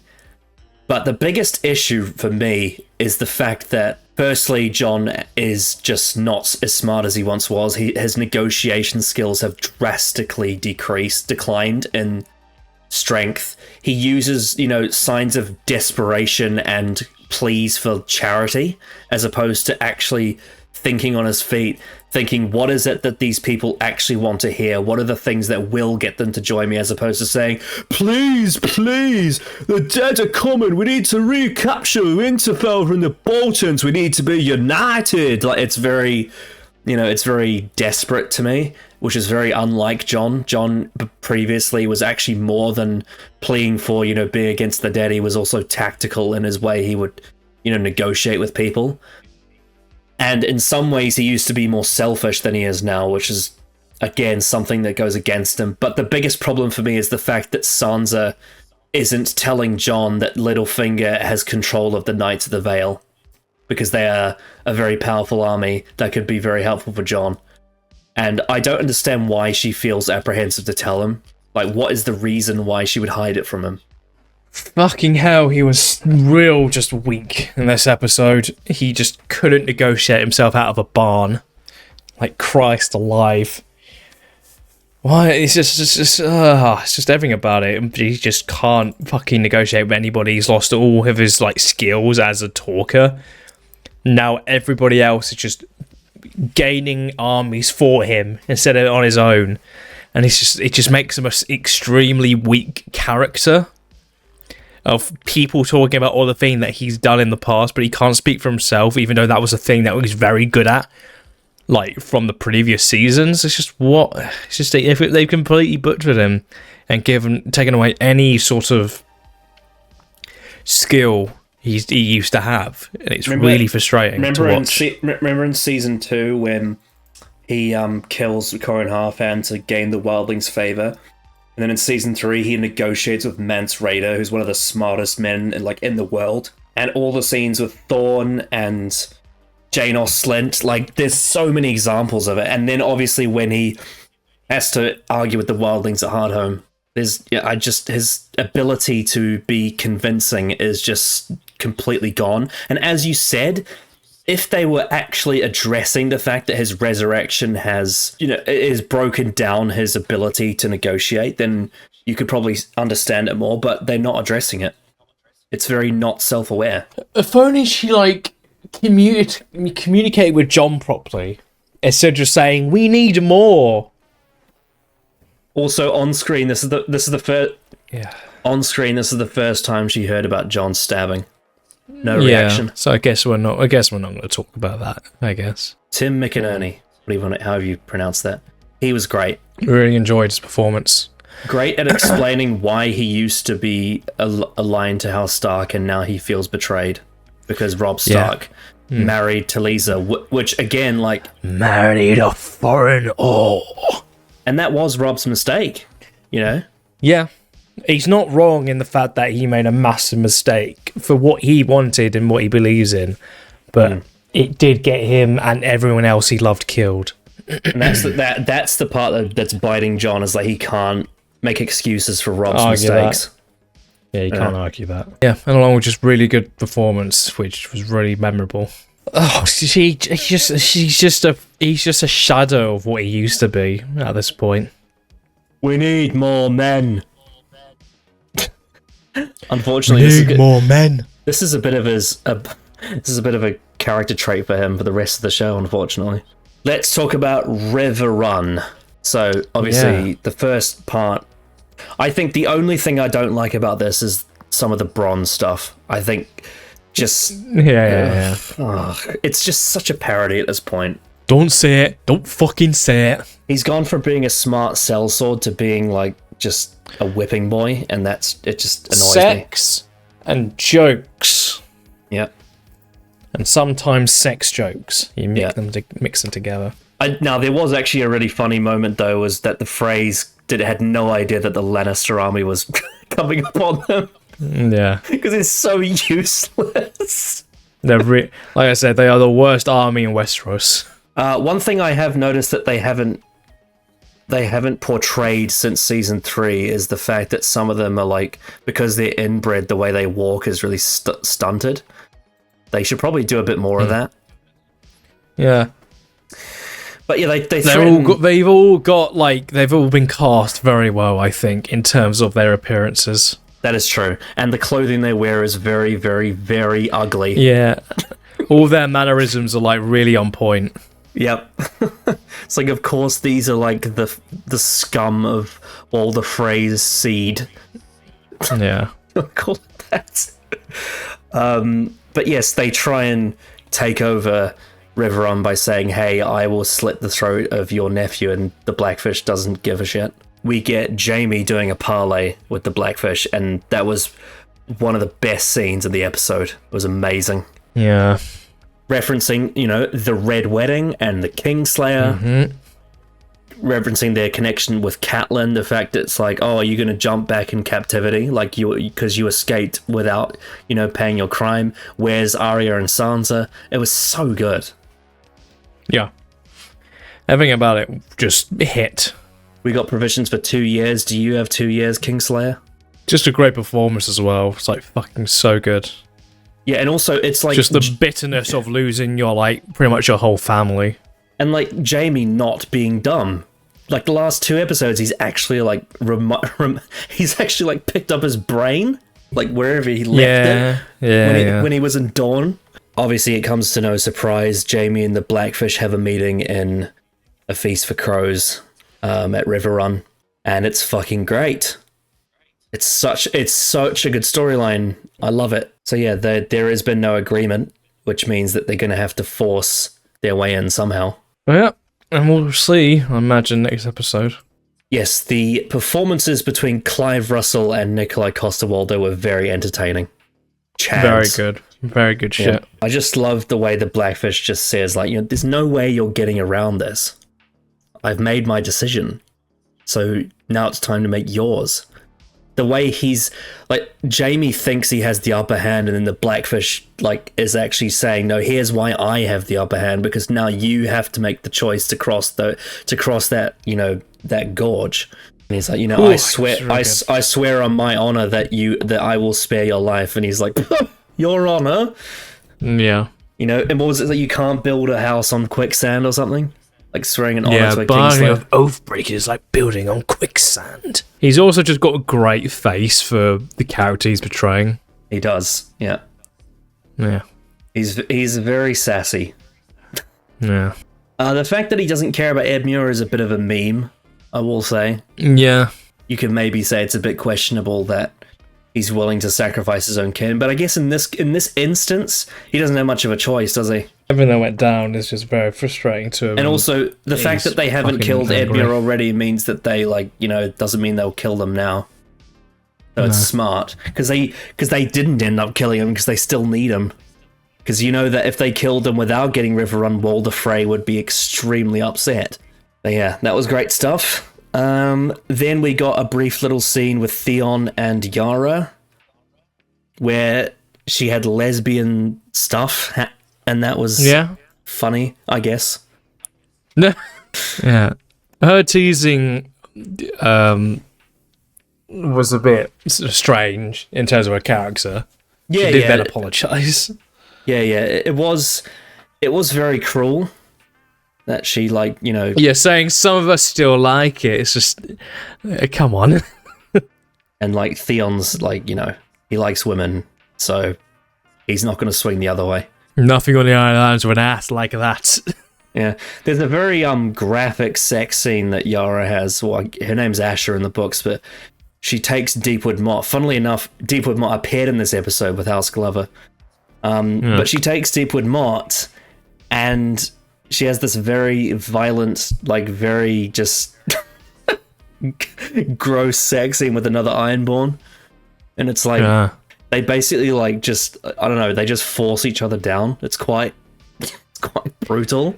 But the biggest issue for me is the fact that, firstly, Jon is just not as smart as he once was. His negotiation skills have drastically declined in strength. He uses, signs of desperation and pleas for charity, as opposed to actually thinking on his feet, thinking, what is it that these people actually want to hear? What are the things that will get them to join me, as opposed to saying, please, the dead are coming. We need to recapture Winterfell from the Boltons. We need to be united. Like, it's very, it's very desperate to me, which is very unlike Jon. Jon previously was actually more than pleading for, being against the dead. He was also tactical in his way. He would, negotiate with people. And in some ways, he used to be more selfish than he is now, which is, again, something that goes against him. But the biggest problem for me is the fact that Sansa isn't telling Jon that Littlefinger has control of the Knights of the Vale, because they are a very powerful army that could be very helpful for Jon. And I don't understand why she feels apprehensive to tell him. Like, what is the reason why she would hide it from him? Fucking hell, he was real just weak in this episode. He just couldn't negotiate himself out of a barn. Like, Christ alive. Why? It's just everything about it. He just can't fucking negotiate with anybody. He's lost all of his, skills as a talker. now everybody else is just gaining armies for him instead of on his own, and it just makes him an extremely weak character of people talking about all the things that he's done in the past, but he can't speak for himself, even though that was a thing that he's very good at, like from the previous seasons. It's just they've completely butchered him and taken away any sort of skill he used to have, and it's really frustrating to watch. Remember in season 2 when he kills Corin Harfan to gain the wildling's favor, and then in season 3 he negotiates with Mance Rayder, who's one of the smartest men in the world, and all the scenes with Thorn and Jane Slint, like there's so many examples of it. And then obviously when he has to argue with the wildlings at Hardhome, his ability to be convincing is just completely gone. And as you said, if they were actually addressing the fact that his resurrection is broken down his ability to negotiate, then you could probably understand it more, but they're not addressing it. It's very not self-aware. If only she communicated with John properly instead of just saying we need more. Also on screen, this is the first. Yeah. On screen, this is the first time she heard about John stabbing. No reaction. So I guess we're not going to talk about that. I guess Tim McInerney, however you pronounce that, he was great. Really enjoyed his performance. Great at explaining why he used to be aligned to House Stark and now he feels betrayed because Robb Stark married Talisa, which again, married a foreign whore. And that was Robb's mistake, Yeah. He's not wrong in the fact that he made a massive mistake for what he wanted and what he believes in, but it did get him and everyone else he loved killed. And that's the part that's biting John, is he can't make excuses for Robb's mistakes. Yeah, you can't argue that. Yeah, and along with just really good performance, which was really memorable. Oh, he's just a shadow of what he used to be at this point. We need more men. Unfortunately, more men. This is a bit of a character trait for him for the rest of the show. Unfortunately, let's talk about River Run. So obviously, the first part. I think the only thing I don't like about this is some of the bronze stuff. I think just it's just such a parody at this point. Don't say it. Don't fucking say it. He's gone from being a smart sellsword to being just a whipping boy, and it just annoys me. Sex and jokes. Yep. And sometimes sex jokes. You mix them together. Now, there was actually a really funny moment, though, was that the phrase had no idea that the Lannister army was coming upon them. Yeah. Because it's so useless. They're like I said, they are the worst army in Westeros. One thing I have noticed that they haven't portrayed since season 3 is the fact that some of them are because they're inbred, the way they walk is really stunted. They should probably do a bit more of that. Yeah. But yeah, they've all been cast very well, I think, in terms of their appearances. That is true. And the clothing they wear is very, very, very ugly. Yeah. All their mannerisms are really on point. Yep. It's of course these are the scum of all the Frey's seed. Yeah. Call it that. But yes, they try and take over Riverrun by saying, hey, I will slit the throat of your nephew, and the Blackfish doesn't give a shit. We get Jaime doing a parlay with the Blackfish, and that was one of the best scenes of the episode. It was amazing. Yeah. Referencing, the Red Wedding and the Kingslayer. Mm-hmm. Referencing their connection with Catelyn, the fact that it's are you going to jump back in captivity because you escaped without, paying your crime? Where's Arya and Sansa? It was so good. Yeah. Everything about it just hit. We got provisions for 2 years. Do you have 2 years, Kingslayer? Just a great performance as well. It's fucking so good. Yeah, and also it's just the bitterness of losing your pretty much your whole family. And Jaime not being dumb. The last 2 episodes, he's actually he's actually picked up his brain, wherever he left it. Yeah. When he was in Dawn. obviously it comes to no surprise, Jaime and the Blackfish have a meeting in A Feast for Crows at River Run, and it's fucking great. It's such a good storyline. I love it. So yeah, there has been no agreement, which means that they're going to have to force their way in somehow. Yeah, and we'll see, I imagine, next episode. Yes, the performances between Clive Russell and Nikolai Coster-Waldau were very entertaining. Very good. Very good shit. Yeah. I just love the way the Blackfish just says, like, there's no way you're getting around this. I've made my decision. So now it's time to make yours. The way he's, like, Jaime thinks he has the upper hand, and then the Blackfish, like, is actually saying, no, here's why I have the upper hand, because now you have to make the choice to cross that, that gorge. And he's like, Ooh, I swear on my honor that I will spare your life. And he's like, your honor? Yeah. And what was it, that you can't build a house on quicksand or something? Like swearing an honor to a bargaining kingslayer. of Oathbreaker is like building on quicksand. He's also just got a great face for the character he's portraying. He does, yeah. Yeah. He's very sassy. Yeah. The fact that he doesn't care about Edmure is a bit of a meme, I will say. Yeah. You could maybe say it's a bit questionable that he's willing to sacrifice his own kin, but I guess in this instance, he doesn't have much of a choice, does he? Everything that went down is just very frustrating to him. And also, the fact that they haven't killed Edmure already means that they, doesn't mean they'll kill them now. So it's smart. Because they didn't end up killing him because they still need him. Because you know that if they killed him without getting River Run, Walder Frey would be extremely upset. But yeah, that was great stuff. Then we got a brief little scene with Theon and Yara, where she had lesbian stuff, and that was funny, I guess. No, yeah, her teasing was a bit strange in terms of her character. Yeah, she did then apologise. Yeah, it was very cruel. That she, Yeah, saying some of us still like it. It's just, come on. And, Theon's, he likes women, so he's not going to swing the other way. Nothing on the islands with an ass like that. Yeah. There's a very graphic sex scene that Yara has. Well, her name's Asher in the books, but she takes Deepwood Mott. Funnily enough, Deepwood Mott appeared in this episode with House Glover. But she takes Deepwood Mott, and she has this very violent, very just gross sex scene with another Ironborn. And it's they basically I don't know, they just force each other down. It's quite brutal.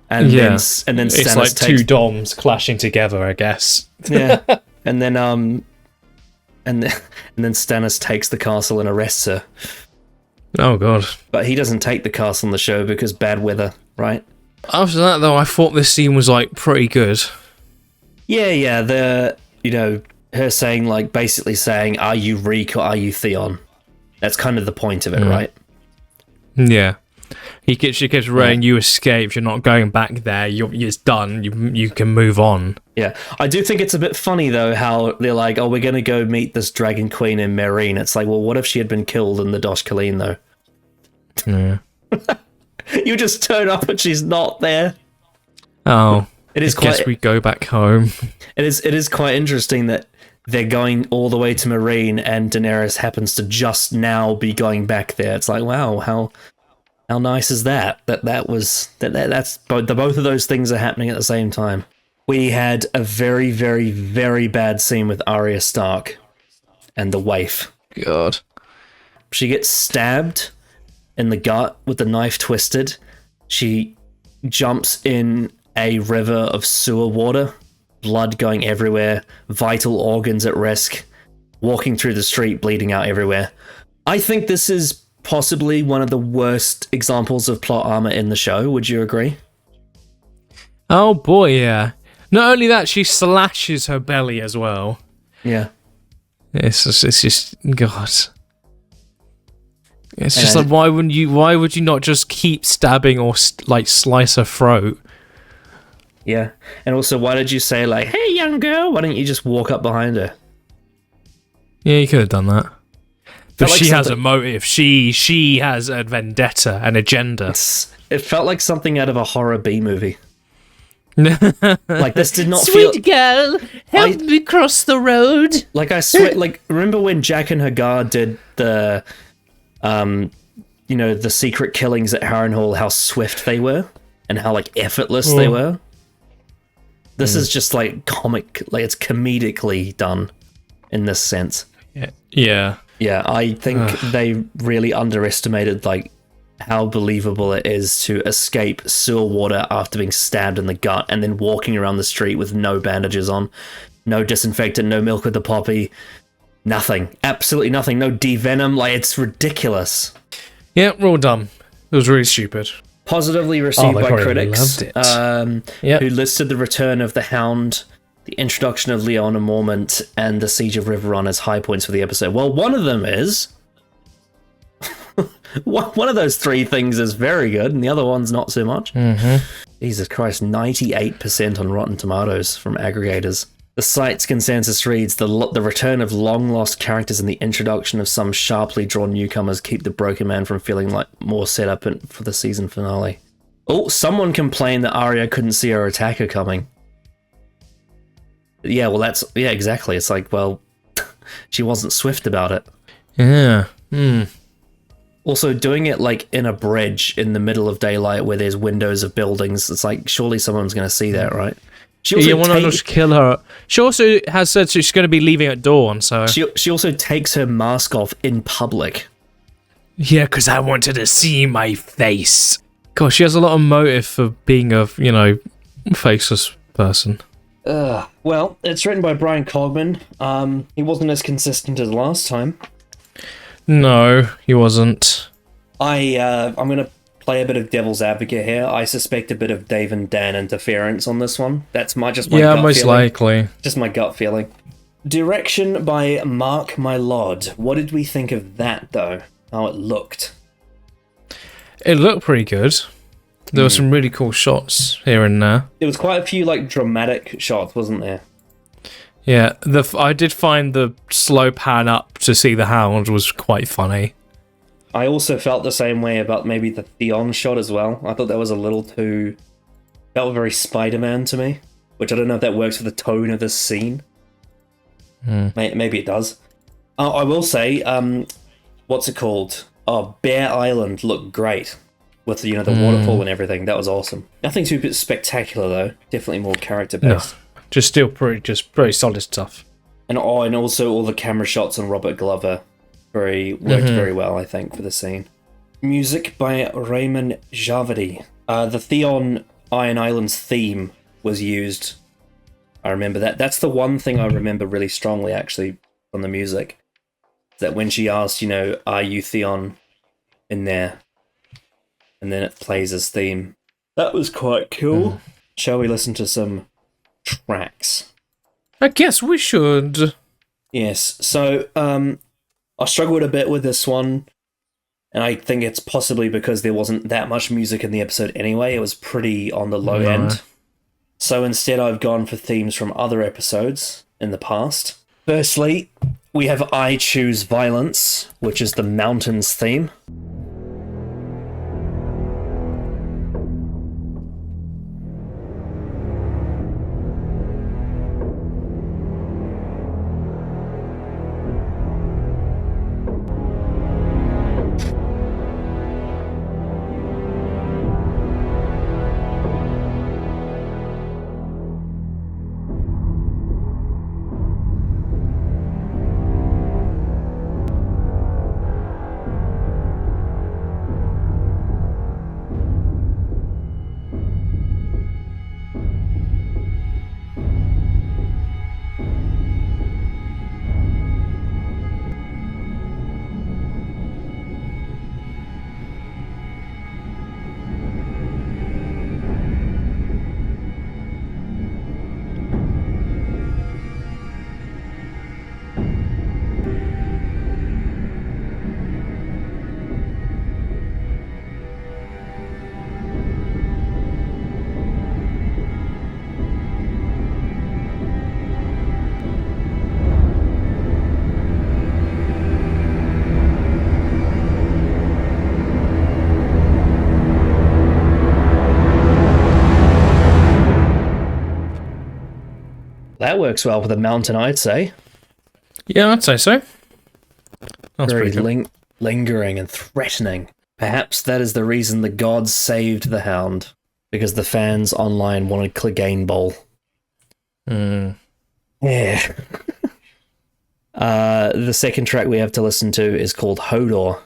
And then Stannis it's like takes two doms clashing together, I guess. Yeah. And then Stannis takes the castle and arrests her. Oh god. But he doesn't take the castle in the show because bad weather, right? After that, though, I thought this scene was pretty good. Yeah, her saying basically saying, "Are you Reek or are you Theon?" That's kind of the point of it, right? Yeah. She keeps saying, "You escaped. You're not going back there. It's done. You can move on." Yeah, I do think it's a bit funny though how they're like, "Oh, we're gonna go meet this Dragon Queen in Meereen." It's like, well, what if she had been killed in the Dosh Khaleen though? Yeah. You just turn up and she's not there. Oh, it is. I guess we go back home. It is quite interesting that they're going all the way to Meereen and Daenerys happens to just now be going back there. It's like, wow, how nice is that? That's both of those things are happening at the same time. We had a very, very, very bad scene with Arya Stark and the waif. God. She gets stabbed in the gut with the knife twisted. She jumps in a river of sewer water, blood going everywhere, vital organs at risk, walking through the street, bleeding out everywhere. I think this is possibly one of the worst examples of plot armor in the show. Would you agree? Oh boy, yeah. Not only that, she slashes her belly as well. Yeah. It's just God. It's just why would you not just keep stabbing or slice her throat? Yeah. And also, why did you say "Hey, young girl"? Why didn't you just walk up behind her? Yeah, you could have done that. But Felt like she has a something- motive. She has a vendetta, an agenda. It felt like something out of a horror B movie. Like, this did not feel... Sweet girl, help me cross the road. Like, I swear, like, remember when Jack and Hagar did the, the secret killings at Harrenhal, how swift they were, and how, like, effortless they were? This is just, like, comic, like, it's comedically done in this sense. Yeah. Yeah, I think they really underestimated, like, how believable it is to escape sewer water after being stabbed in the gut and then walking around the street with no bandages on, no disinfectant, no milk with the poppy, nothing. Absolutely nothing. No devenom. Like, it's ridiculous. Yeah, we're all dumb. It was really stupid. Positively received they by probably critics, loved it. who listed the return of the Hound, the introduction of Leon and Mormont, and the Siege of Riverrun as high points for the episode. Well, one of them is... one of those three things is very good, and the other one's not so much. Jesus Christ, 98% on Rotten Tomatoes from aggregators. The site's consensus reads, the return of long-lost characters and the introduction of some sharply drawn newcomers keep the Broken Man from feeling like more set up for the season finale. Oh, someone complained that Arya couldn't see her attacker coming. Yeah, well, yeah, exactly. It's like, well, she wasn't swift about it. Yeah. Also, doing it, like, in a bridge in the middle of daylight where there's windows of buildings, it's like, surely someone's going to see that, right? She also You want to just kill her. She also has said she's going to be leaving at dawn, so... She also takes her mask off in public. Yeah, because I wanted to see my face. Gosh, she has a lot of motive for being a, faceless person. Well, it's written by Brian Cogman. He wasn't as consistent as last time. No, he wasn't. I'm going to play a bit of devil's advocate here. I suspect a bit of Dave and Dan interference on this one. That's my gut most feeling. likely. Just my gut feeling. Direction by Mark Mylod. What did we think of that, though? How it looked? It looked pretty good. There were some really cool shots here and there. There was quite a few, like, dramatic shots, wasn't there? Yeah, I did find the slow pan up to see the Hound was quite funny. I also felt the same way about maybe the Theon shot as well. I thought that was a little too... felt very Spider-Man to me, which I don't know if that works for the tone of this scene. Maybe it does. I will say, what's it called? Bear Island looked great with the waterfall and everything. That was awesome. Nothing too spectacular though. Definitely more character-based. No, just still pretty solid stuff. And also all the camera shots on Robert Glover worked very well, I think, for the scene. Music by Raymond Javadi. The Theon Iron Islands theme was used. I remember that. That's the one thing I remember really strongly, actually, from the music. That when she asked, are you Theon in there? And then it plays his theme. That was quite cool. Shall we listen to some tracks? I guess we should. Yes. So, I struggled a bit with this one, and I think it's possibly because there wasn't that much music in the episode anyway. It was pretty on the low end. So instead I've gone for themes from other episodes in the past. Firstly, we have I Choose Violence, which is the Mountains theme. that works well with a mountain, I'd say. Yeah, I'd say so. That's Very pretty good. lingering and threatening. Perhaps that is the reason the gods saved the Hound, because the fans online wanted Clegane Bowl. Hmm. Yeah. The second track we have to listen to is called Hodor.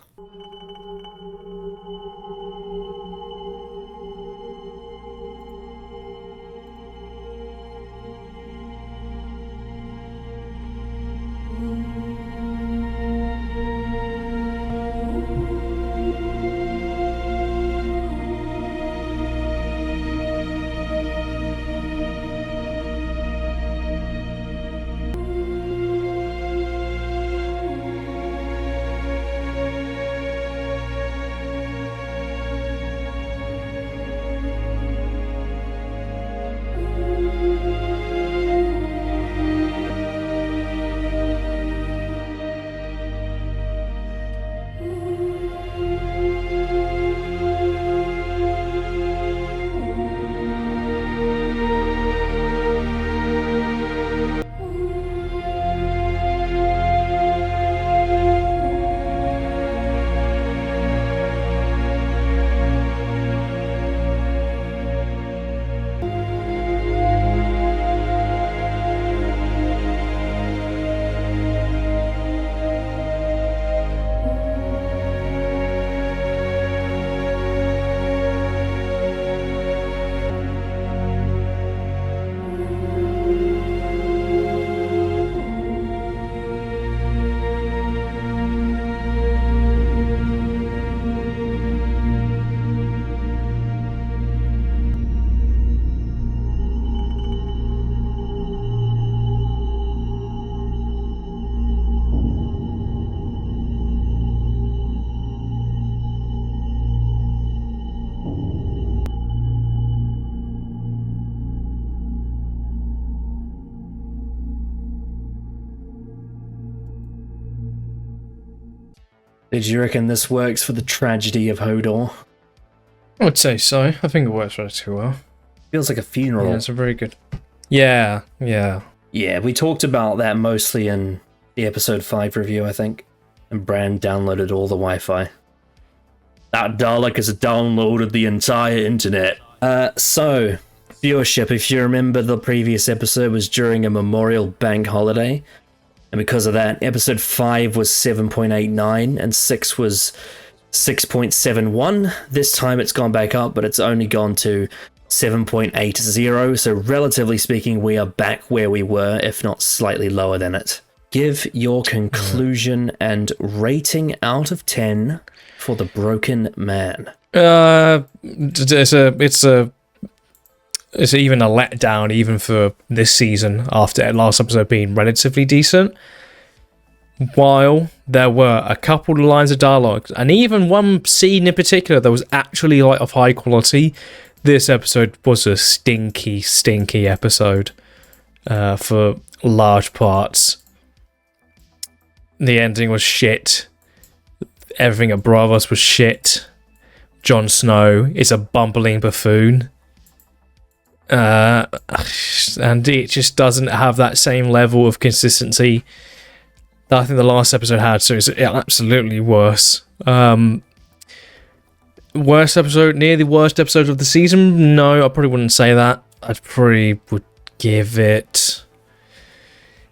Did you reckon this works for the tragedy of Hodor? I would say so. I think it works relatively well. Feels like a funeral. Yeah, it's a very good. Yeah. Yeah, we talked about that mostly in the episode 5 review, I think. And Bran downloaded all the Wi-Fi. That Dalek has downloaded the entire internet. So, viewership, if you remember, the previous episode was during a Memorial Bank holiday. And because of that, episode 5 was 7.89 and 6 was 6.71. This time it's gone back up, but it's only gone to 7.80. So relatively speaking, we are back where we were, if not slightly lower than it. Give your conclusion and rating out of 10 for The Broken Man. It's even a letdown, even for this season, after last episode being relatively decent. While there were a couple of lines of dialogue, and even one scene in particular that was actually like of high quality, this episode was a stinky episode for large parts. The ending was shit. Everything at Bravos was shit. Jon Snow is a bumbling buffoon. And it just doesn't have that same level of consistency that I think the last episode had, so it's absolutely worse. Worst episode, near the worst episode of the season? No, I probably wouldn't say that. I probably would give it...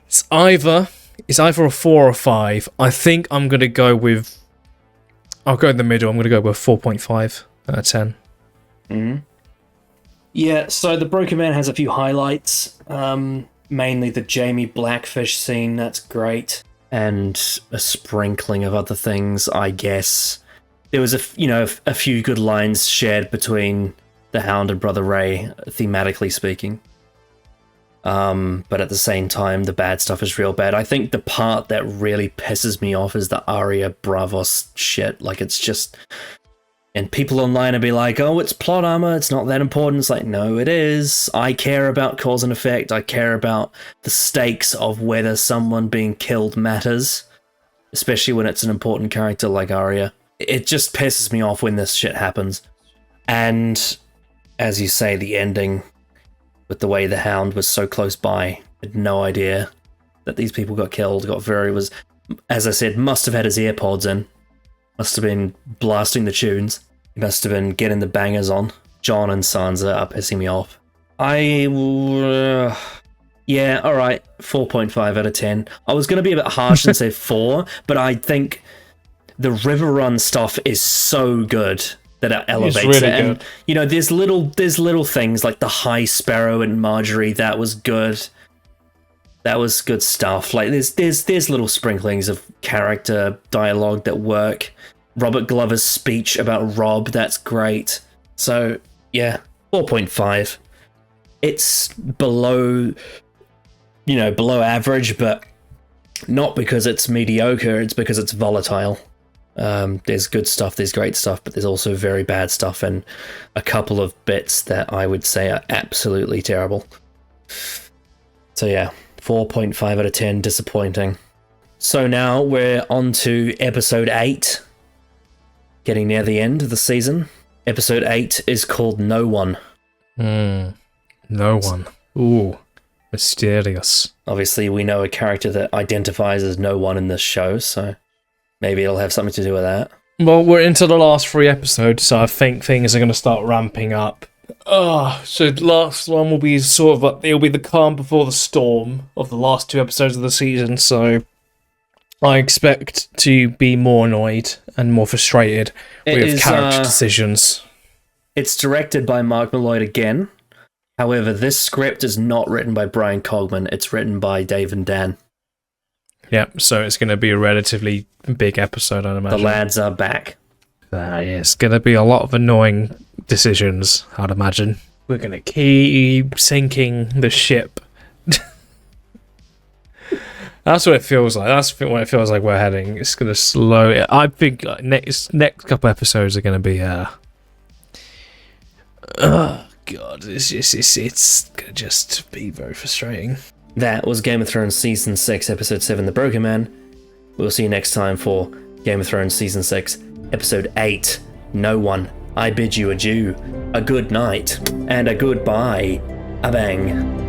It's either a 4 or 5. I think I'm going to go with... I'll go in the middle. I'm going to go with 4.5 out of 10. Mm-hmm. Yeah, so The Broken Man has a few highlights. Mainly the Jamie Blackfish scene, that's great. And a sprinkling of other things, I guess. There was a few good lines shared between the Hound and Brother Ray, thematically speaking. But at the same time, the bad stuff is real bad. I think the part that really pisses me off is the Arya Bravos shit. Like, it's just... And people online will be like, oh, it's plot armor, it's not that important. It's like, no, it is. I care about cause and effect. I care about the stakes of whether someone being killed matters. Especially when it's an important character like Arya. It just pisses me off when this shit happens. And, as you say, the ending, with the way the Hound was so close by, Had no idea that these people got killed. Was, as I said, must have had his AirPods in. Must have been blasting the tunes. He must have been getting the bangers on. Jon and Sansa are pissing me off. Yeah, alright, 4.5 out of 10. I was going to be a bit harsh and say 4, but I think the River Run stuff is so good that it elevates really it. good. And, you know, there's little things like the High Sparrow and Marjorie, that was good. That was good stuff. Like, there's little sprinklings of character dialogue that work. Robert Glover's speech about Robb, that's great. So, yeah, 4.5. It's below average, but not because it's mediocre, it's because it's volatile. There's good stuff, there's great stuff, but there's also very bad stuff and a couple of bits that I would say are absolutely terrible. So yeah, 4.5 out of 10, disappointing. So now we're on to episode 8, getting near the end of the season. Episode 8 is called No One. No One. Ooh. Mysterious. Obviously, we know a character that identifies as no one in this show, so maybe it'll have something to do with that. Well, we're into the last 3 episodes, so I think things are going to start ramping up. So the last one will be sort of like, it'll be the calm before the storm of the last 2 episodes of the season, so I expect to be more annoyed and more frustrated with character decisions. It's directed by Mark Malloy again. However, this script is not written by Brian Cogman. It's written by Dave and Dan. Yep, so it's going to be a relatively big episode, I'd imagine. The lads are back. Yeah, it's going to be a lot of annoying decisions, I'd imagine. We're going to keep sinking the ship. That's what it feels like. That's what it feels like we're heading. It's going to slow it. I think next couple episodes are going to be... God, it's gonna just be very frustrating. That was Game of Thrones Season 6, Episode 7, The Broken Man. We'll see you next time for Game of Thrones Season 6, Episode 8, No One. I bid you adieu, a good night, and a goodbye. A bang.